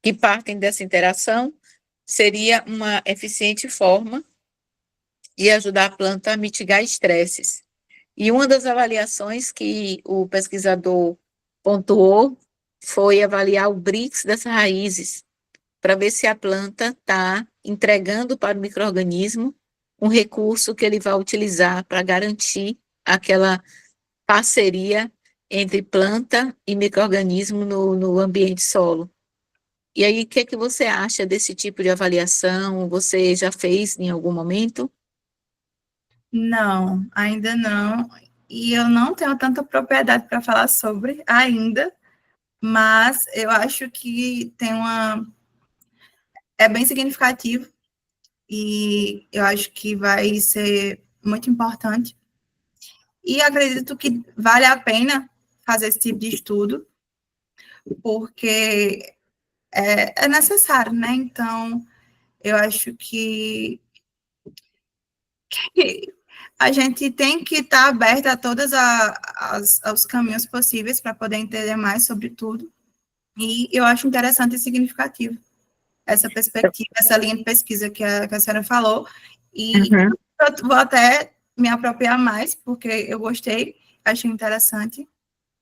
que partem dessa interação seria uma eficiente forma de ajudar a planta a mitigar estresses. E uma das avaliações que o pesquisador pontuou foi avaliar o BRICS das raízes, para ver se a planta está entregando para o micro-organismo um recurso que ele vai utilizar para garantir aquela parceria entre planta e micro-organismo no ambiente solo. E aí, o que é que você acha desse tipo de avaliação? Você já fez em algum momento? Não, ainda não. E eu não tenho tanta propriedade para falar sobre ainda, mas eu acho que é bem significativo e eu acho que vai ser muito importante. E acredito que vale a pena fazer esse tipo de estudo, porque é necessário, né? Então, eu acho que a gente tem que estar aberta a todos os caminhos possíveis para poder entender mais sobre tudo. E eu acho interessante e significativo essa perspectiva, essa linha de pesquisa que a senhora falou. E Uhum. eu vou até me apropriar mais, porque eu gostei, achei interessante.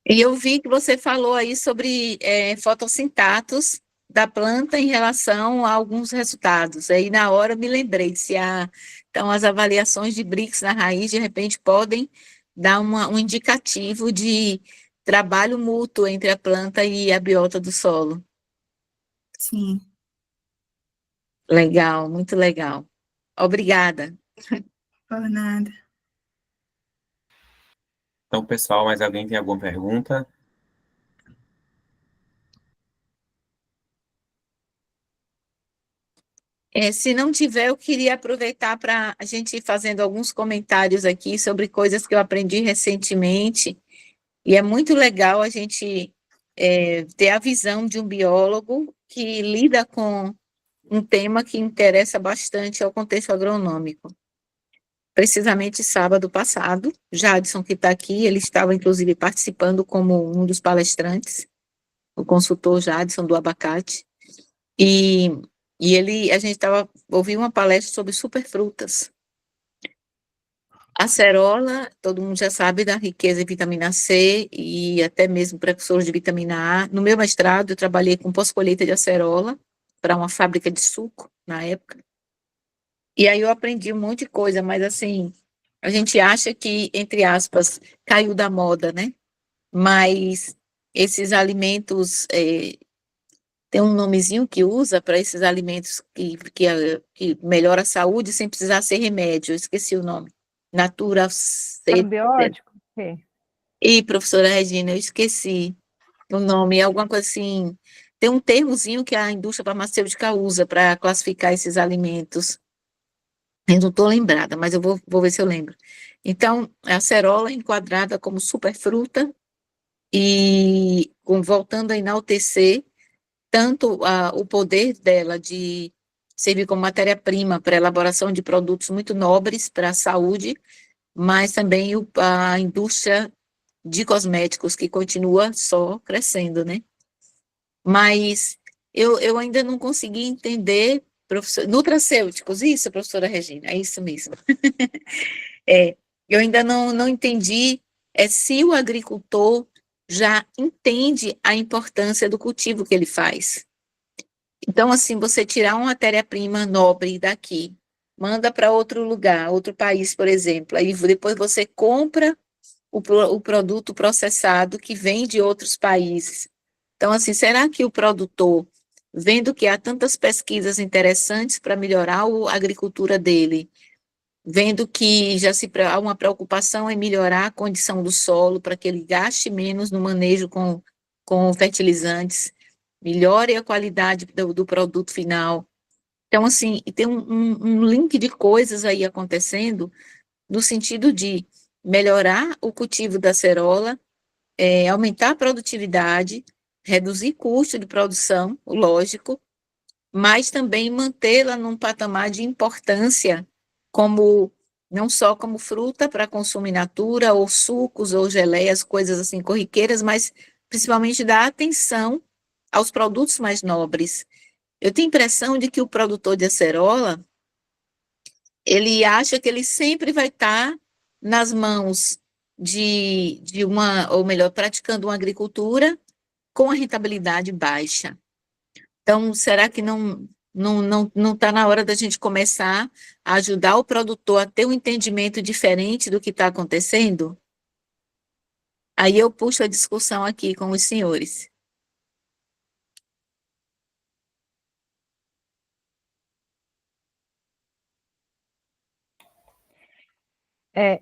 E eu vi que você falou aí sobre fotossintatos da planta em relação a alguns resultados. Aí na hora eu me lembrei se então as avaliações de BRICS na raiz de repente podem dar um indicativo de trabalho mútuo entre a planta e a biota do solo. Sim, Legal, muito legal. Obrigada. por nada. Então, pessoal, mais alguém tem alguma pergunta? Se não tiver, eu queria aproveitar para a gente ir fazendo alguns comentários aqui sobre coisas que eu aprendi recentemente, e é muito legal a gente ter a visão de um biólogo que lida com um tema que interessa bastante ao contexto agronômico. Precisamente sábado passado, Jadson, que está aqui, ele estava inclusive participando como um dos palestrantes, o consultor Jadson do abacate, e a gente ouviu uma palestra sobre superfrutas. A acerola, todo mundo já sabe da riqueza em vitamina C e até mesmo precursores de vitamina A. No meu mestrado, eu trabalhei com pós-colheita de acerola para uma fábrica de suco, na época. E aí eu aprendi um monte de coisa, mas assim, a gente acha que, entre aspas, caiu da moda, né? Mas esses alimentos, tem um nomezinho que usa para esses alimentos que melhora a saúde sem precisar ser remédio, eu esqueci o nome. Natura C. Probiótico? E, professora Regina, eu esqueci o nome, é alguma coisa assim, tem um termozinho que a indústria farmacêutica usa para classificar esses alimentos. Eu não estou lembrada, mas eu vou ver se eu lembro. Então, a acerola é enquadrada como superfruta e voltando a enaltecer tanto o poder dela de servir como matéria-prima para a elaboração de produtos muito nobres para a saúde, mas também a indústria de cosméticos, que continua só crescendo, né? Mas eu ainda não consegui entender, nutracêuticos, isso, professora Regina, é isso mesmo. Eu ainda não entendi se o agricultor já entende a importância do cultivo que ele faz. Então, assim, você tirar uma matéria-prima nobre daqui, manda para outro lugar, outro país, por exemplo, aí depois você compra o produto processado que vem de outros países. Então, assim, será que o produtor, vendo que há tantas pesquisas interessantes para melhorar a agricultura dele, vendo que há uma preocupação em melhorar a condição do solo para que ele gaste menos no manejo com fertilizantes, melhore a qualidade do produto final. Então, assim, tem um link de coisas aí acontecendo no sentido de melhorar o cultivo da acerola, aumentar a produtividade, reduzir custo de produção, lógico, mas também mantê-la num patamar de importância não só como fruta para consumo in natura, ou sucos, ou geleias, coisas assim corriqueiras, mas principalmente dar atenção aos produtos mais nobres. Eu tenho a impressão de que o produtor de acerola, ele acha que ele sempre vai estar nas mãos ou melhor, praticando uma agricultura com a rentabilidade baixa. Então, será que não está na hora da gente começar a ajudar o produtor a ter um entendimento diferente do que está acontecendo? Aí eu puxo a discussão aqui com os senhores.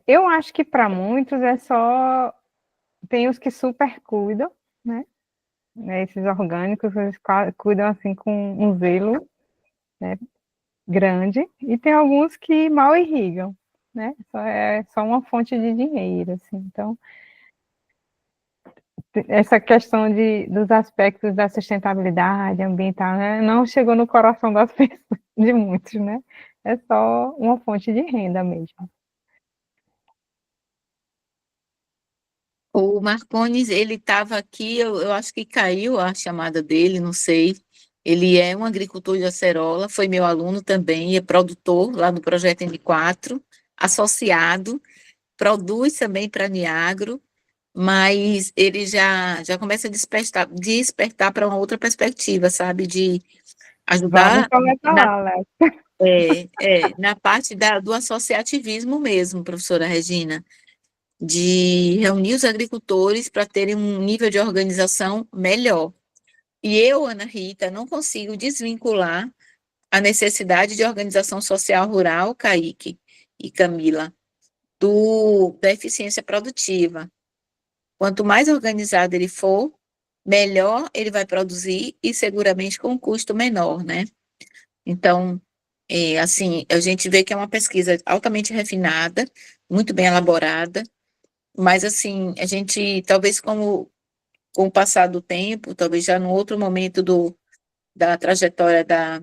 Eu acho que para muitos tem os que super cuidam, né? Esses orgânicos, eles cuidam assim com um zelo, né, grande, e tem alguns que mal irrigam, né? É só uma fonte de dinheiro, assim. Então, essa questão dos aspectos da sustentabilidade ambiental, né, não chegou no coração das pessoas, de muitos, né? É só uma fonte de renda mesmo. O Marcones, ele estava aqui, eu acho que caiu a chamada dele, não sei. Ele é um agricultor de acerola, foi meu aluno também, é produtor lá no Projeto M4, associado, produz também para Niagro, mas ele já começa a despertar para uma outra perspectiva, sabe, de ajudar na parte do associativismo mesmo, professora Regina, de reunir os agricultores para terem um nível de organização melhor. E eu, Ana Rita, não consigo desvincular a necessidade de organização social rural, Kaique e Camila, da eficiência produtiva. Quanto mais organizado ele for, melhor ele vai produzir e seguramente com um custo menor, né? Então, assim, a gente vê que é uma pesquisa altamente refinada, muito bem elaborada, mas, assim, a gente, talvez com o passar do tempo, talvez já num outro momento da trajetória da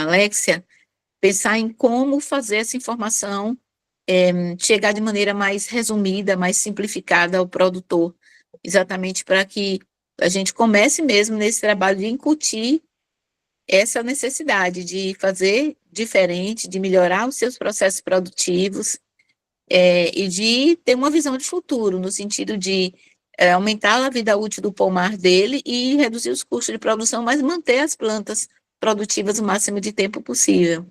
Alexia, pensar em como fazer essa informação chegar de maneira mais resumida, mais simplificada ao produtor, exatamente para que a gente comece mesmo nesse trabalho de incutir essa necessidade de fazer diferente, de melhorar os seus processos produtivos, e de ter uma visão de futuro, no sentido de aumentar a vida útil do pomar dele e reduzir os custos de produção, mas manter as plantas produtivas o máximo de tempo possível.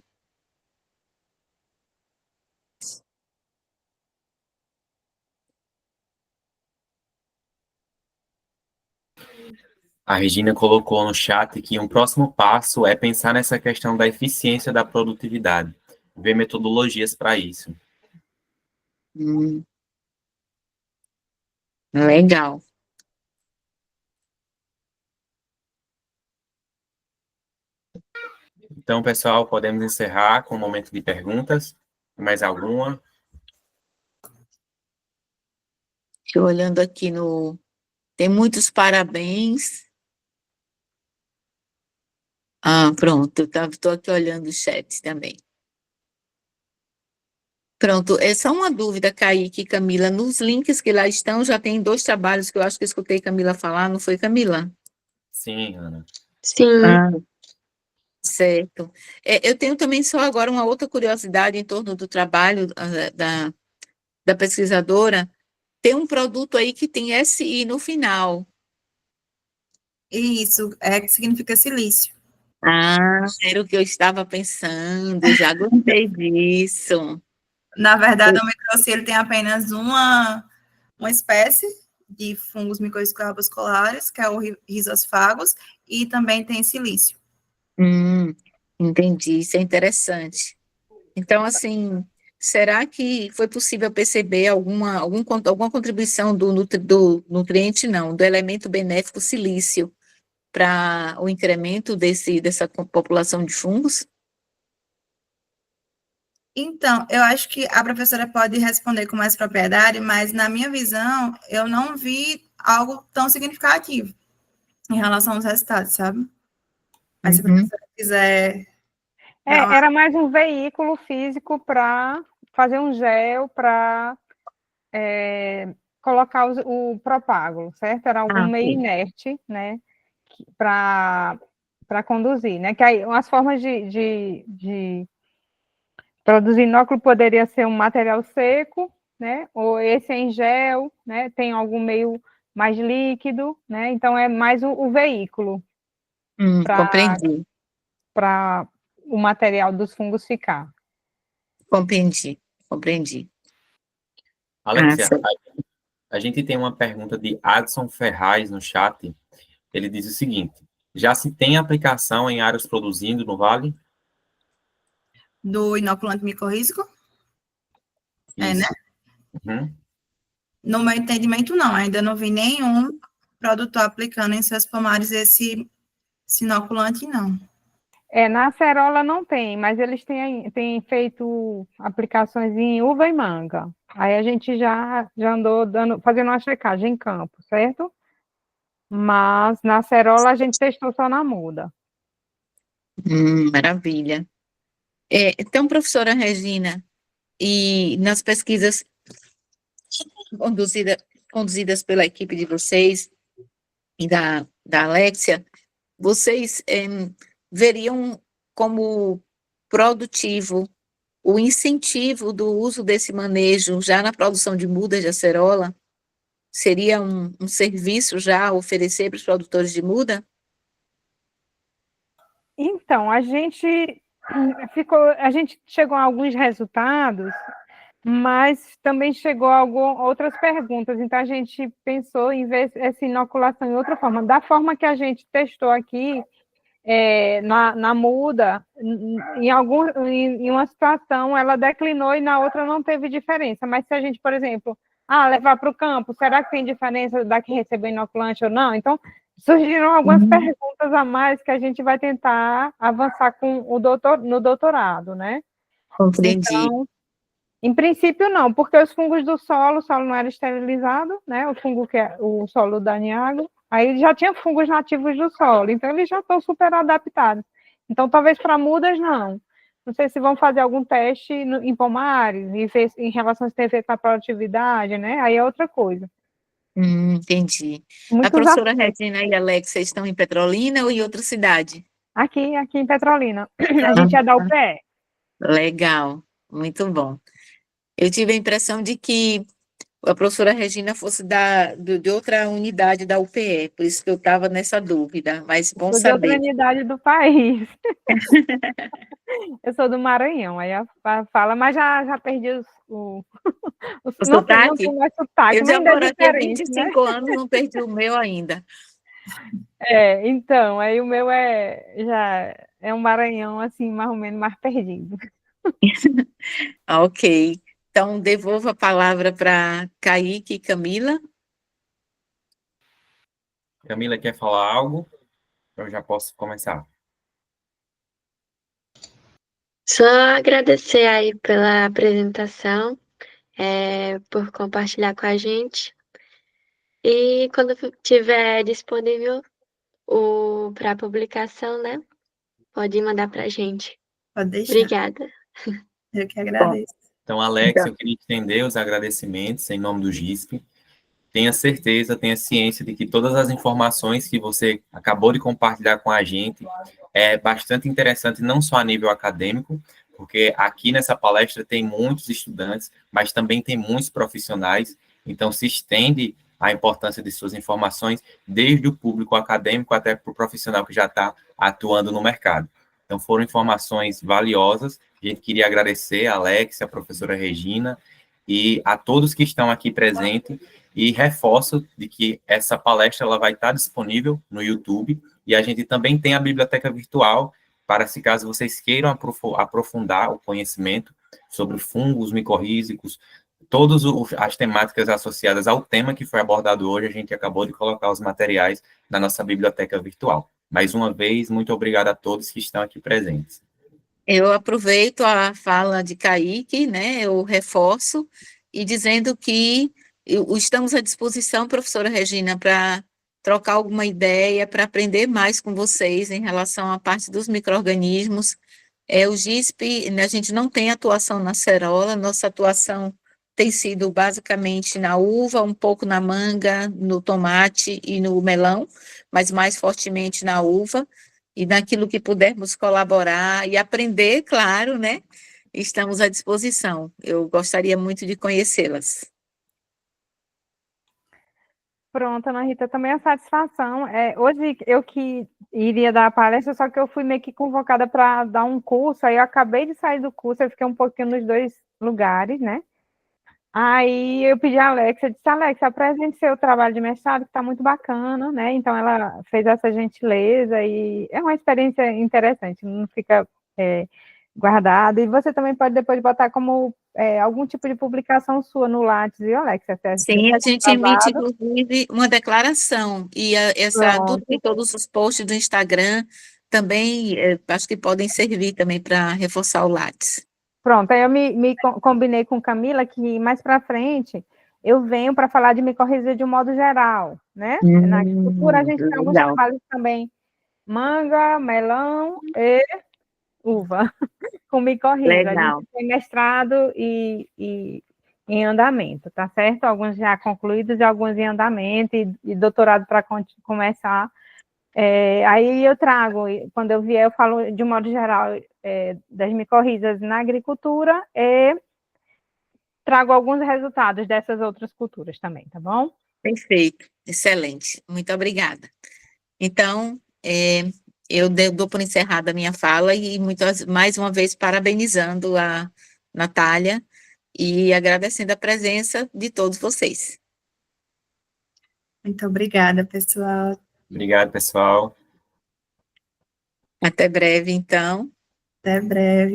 A Regina colocou no chat que um próximo passo é pensar nessa questão da eficiência da produtividade, ver metodologias para isso. Legal. Então, pessoal, podemos encerrar com o momento de perguntas. Mais alguma? Estou olhando aqui Tem muitos parabéns. Pronto, estou aqui olhando o chat também. Pronto, é só uma dúvida, Kaique e Camila. Nos links que lá estão, já tem 2 trabalhos que eu acho que eu escutei Camila falar, não foi, Camila? Sim, Ana. Sim. Certo. Eu tenho também só agora uma outra curiosidade em torno do trabalho da pesquisadora. Tem um produto aí que tem SI no final. Isso, que significa silício. Era o que eu estava pensando, já gostei disso. Na verdade, o microci ele tem apenas uma espécie de fungos micorrizocarboscolares, que é o Rhizosphagus, e também tem silício. Entendi, isso é interessante. Então, assim, será que foi possível perceber alguma contribuição do nutriente, não, do elemento benéfico silício para o incremento dessa população de fungos? Então, eu acho que a professora pode responder com mais propriedade, mas, na minha visão, eu não vi algo tão significativo em relação aos resultados, sabe? Mas, se a professora quiser... Era mais um veículo físico para fazer um gel, para colocar o propágulo, certo? Era algum meio inerte, né, para conduzir, né? Que aí, as formas de produzir inóculo poderia ser um material seco, né? Ou esse em gel, né? Tem algum meio mais líquido, né? Então, é mais o veículo. Compreendi. Para o material dos fungos ficar. Compreendi. Alexia, a gente tem uma pergunta de Adson Ferraz no chat. Ele diz o seguinte: já se tem aplicação em áreas produzindo no Vale? Do inoculante micorrízico? Isso. Né? Uhum. No meu entendimento, não. Ainda não vi nenhum produtor aplicando em seus pomares esse inoculante, não. Na acerola não tem, mas eles têm feito aplicações em uva e manga. Aí a gente já andou fazendo uma checagem em campo, certo? Mas na acerola a gente testou só na muda. Maravilha. Então, professora Regina, e nas pesquisas conduzidas pela equipe de vocês e da Alexia, vocês veriam como produtivo o incentivo do uso desse manejo já na produção de mudas de acerola? Seria um serviço já a oferecer para os produtores de muda? Então, a gente chegou a alguns resultados, mas também chegou a outras perguntas. Então, a gente pensou em ver essa inoculação em outra forma. Da forma que a gente testou aqui, na muda, em uma situação ela declinou e na outra não teve diferença. Mas se a gente, por exemplo, levar para o campo, será que tem diferença da que recebeu inoculante ou não? Então, surgiram algumas Uhum. perguntas a mais que a gente vai tentar avançar no doutorado, né? Compreendi. Então, em princípio, não, porque os fungos do solo, o solo não era esterilizado, né? O fungo que é o solo da Niágara, aí já tinha fungos nativos do solo, então eles já estão super adaptados. Então, talvez para mudas, não. Não sei se vão fazer algum teste em pomares, e ver em relação a ter a ver com a produtividade, né? Aí é outra coisa. Entendi. A Muitos professora aspectos. Regina e Alex, vocês estão em Petrolina ou em outra cidade? Aqui em Petrolina. A gente é da Ah, UPE. legal, muito bom. Eu tive a impressão de que a professora Regina fosse de outra unidade da UPE, por isso que eu estava nessa dúvida, mas bom Sou de outra saber. unidade do país. Eu sou do Maranhão, aí fala, mas já perdi O não tem sotaque? mais sotaque, Eu mas já ainda é moro aqui há diferente, né? 25 anos, não perdi o meu ainda. Então, aí o meu já é um Maranhão, assim, mais ou menos mais perdido. Ok. Então, devolvo a palavra para Kaique e Camila. Camila, quer falar algo? Eu já posso começar. Só agradecer aí pela apresentação, por compartilhar com a gente. E quando tiver disponível para publicação, né? Pode mandar para a gente. Pode deixar. Obrigada. Eu que Bom, agradeço. Então, Alex, então, eu queria estender os agradecimentos em nome do GISP. Tenha certeza, tenha ciência de que todas as informações que você acabou de compartilhar com a gente é bastante interessante, não só a nível acadêmico, porque aqui nessa palestra tem muitos estudantes, mas também tem muitos profissionais, então se estende a importância de suas informações, desde o público acadêmico até para o profissional que já está atuando no mercado. Então, foram informações valiosas. A gente queria agradecer a Alex, a professora Regina, e a todos que estão aqui presentes, e reforço de que essa palestra ela vai estar disponível no YouTube, e a gente também tem a biblioteca virtual, para se caso vocês queiram aprofundar o conhecimento sobre fungos micorrízicos, todas as temáticas associadas ao tema que foi abordado hoje, a gente acabou de colocar os materiais na nossa biblioteca virtual. Mais uma vez, muito obrigado a todos que estão aqui presentes. eu aproveito a fala de Kaique, né? Eu reforço, e dizendo que estamos à disposição, professora Regina, para trocar alguma ideia, para aprender mais com vocês em relação à parte dos micro-organismos. O GISP, né, a gente não tem atuação na cerola, nossa atuação tem sido basicamente na uva, um pouco na manga, no tomate e no melão, mas mais fortemente na uva, e naquilo que pudermos colaborar e aprender, claro, né? Estamos à disposição. Eu gostaria muito de conhecê-las. Pronto, Ana Rita, também a satisfação. Hoje eu que iria dar a palestra, só que eu fui meio que convocada para dar um curso, aí eu acabei de sair do curso, eu fiquei um pouquinho nos dois lugares, né? Aí eu pedi a Alexa, disse, Alexa, apresente seu trabalho de mestrado, que está muito bacana, né? Então ela fez essa gentileza e é uma experiência interessante, não fica guardado. E você também pode depois botar como algum tipo de publicação sua no Lattes, viu, Alexa? Sim, a gente emite, inclusive, uma declaração, e tudo e todos os posts do Instagram também, acho que podem servir também para reforçar o Lattes. Pronto, aí eu me combinei com Camila que mais para frente eu venho para falar de micorriza de um modo geral, né? Na agricultura a gente tem alguns Legal. trabalhos também, manga, melão e uva, com micorriza. A Legal. gente tem mestrado e em andamento, tá certo? Alguns já concluídos e alguns em andamento e doutorado para começar. Aí eu trago, quando eu vier, eu falo de um modo geral das micorrizas na agricultura e trago alguns resultados dessas outras culturas também, tá bom? Perfeito, excelente, muito obrigada. Então, eu dou por encerrada a minha fala e mais uma vez parabenizando a Natália e agradecendo a presença de todos vocês. Muito obrigada, pessoal. Obrigado, pessoal. Até breve, então. Até breve.